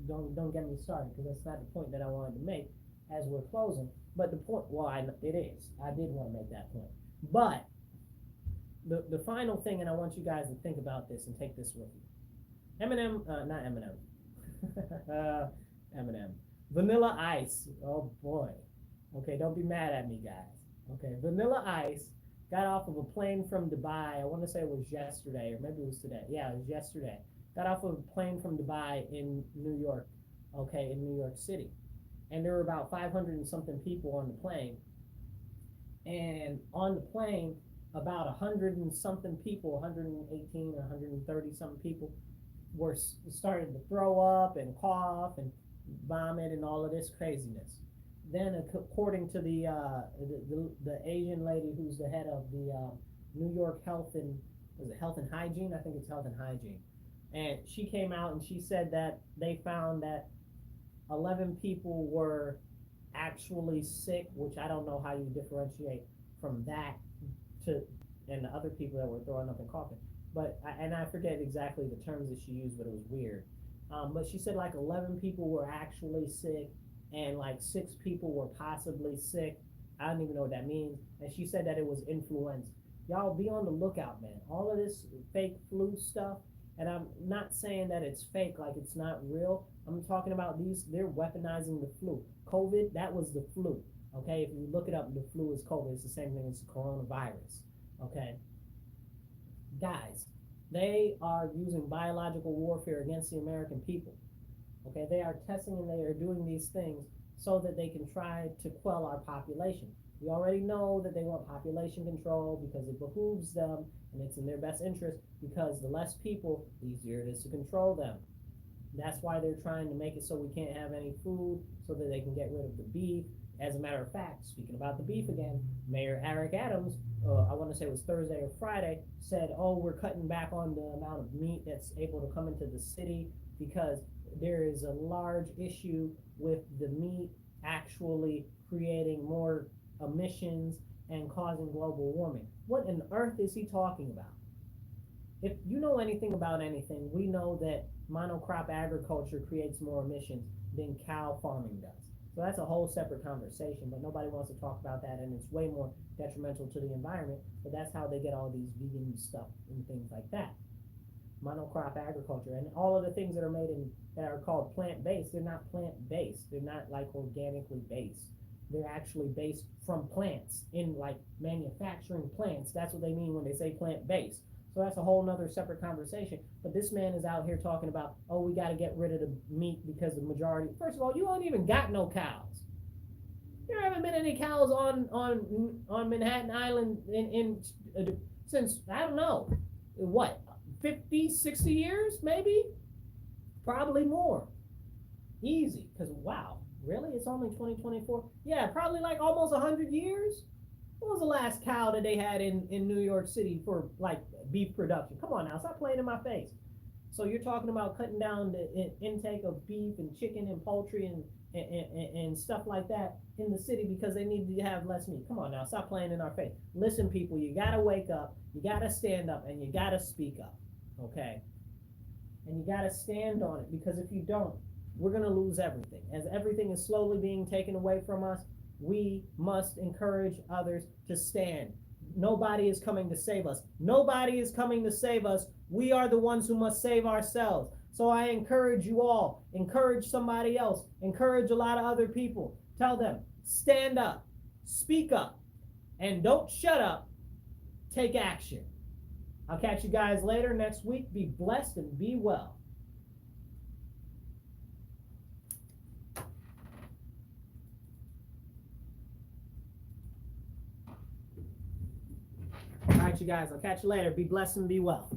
Don't get me started, because that's not the point that I wanted to make as we're closing. But the point, well, it is. I did want to make that point. But the final thing, and I want you guys to think about this and take this with you. Eminem. Vanilla Ice. Oh boy. Okay, don't be mad at me, guys. Okay, Vanilla Ice got off of a plane from Dubai. I want to say it was yesterday, or maybe it was today. Yeah, it was yesterday. Got off of a plane from Dubai in New York. Okay, in New York City. And there were about 500 and something people on the plane. And on the plane, about 100 and something people, 118 or 130 something people, were started to throw up and cough and vomit and all of this craziness. Then, according to the Asian lady who's the head of the New York Health and Hygiene? I think it's Health and Hygiene. And she came out and she said that they found that 11 people were actually sick, which I don't know how you differentiate from that and the other people that were throwing up and coughing. But I forget exactly the terms that she used, but it was weird. But she said like 11 people were actually sick, and like 6 people were possibly sick. I don't even know what that means. And she said that it was influenza. Y'all be on the lookout, man. All of this fake flu stuff, and I'm not saying that it's fake, like it's not real. I'm talking about they're weaponizing the flu. COVID, that was the flu. Okay, if you look it up, the flu is COVID. It's the same thing as the coronavirus. Okay, guys, they are using biological warfare against the American people. Okay, they are testing and they are doing these things so that they can try to quell our population. We already know that they want population control because it behooves them and it's in their best interest, because the less people, the easier it is to control them. That's why they're trying to make it so we can't have any food, so that they can get rid of the beef. As a matter of fact, speaking about the beef again, Mayor Eric Adams, I want to say it was Thursday or Friday, said, oh, we're cutting back on the amount of meat that's able to come into the city because there is a large issue with the meat actually creating more emissions and causing global warming. What on earth is he talking about? If you know anything about anything, we know that monocrop agriculture creates more emissions than cow farming does. So that's a whole separate conversation, but nobody wants to talk about that, and it's way more detrimental to the environment, but that's how they get all these vegan stuff and things like that. Monocrop agriculture, and all of the things that are made that are called plant-based, they're not plant-based. They're not like organically based. they're actually based from plants, in like manufacturing plants. That's what they mean when they say plant-based. So that's a whole nother separate conversation. But this man is out here talking about, oh, we got to get rid of the meat because the majority. First of all, you ain't even got no cows. There haven't been any cows on Manhattan Island since, I don't know, what, 50, 60 years, maybe? Probably more. Easy, because wow, really? It's only 2024? Yeah, probably like almost 100 years? When was the last cow that they had in New York City for like beef production? Come on now, stop playing in my face. So you're talking about cutting down the intake of beef and chicken and poultry and stuff like that in the city because they need to have less meat. Come on now, stop playing in our face. Listen, people, you gotta wake up, you gotta stand up, and you gotta speak up, okay? And you gotta stand on it, because if you don't, we're gonna lose everything. As everything is slowly being taken away from us, we must encourage others to stand. Nobody is coming to save us. Nobody is coming to save us. We are the ones who must save ourselves. So I encourage you all, encourage somebody else, encourage a lot of other people. Tell them, stand up, speak up, and don't shut up. Take action. I'll catch you guys later next week. Be blessed and be well. All right, you guys, I'll catch you later. Be blessed and be well.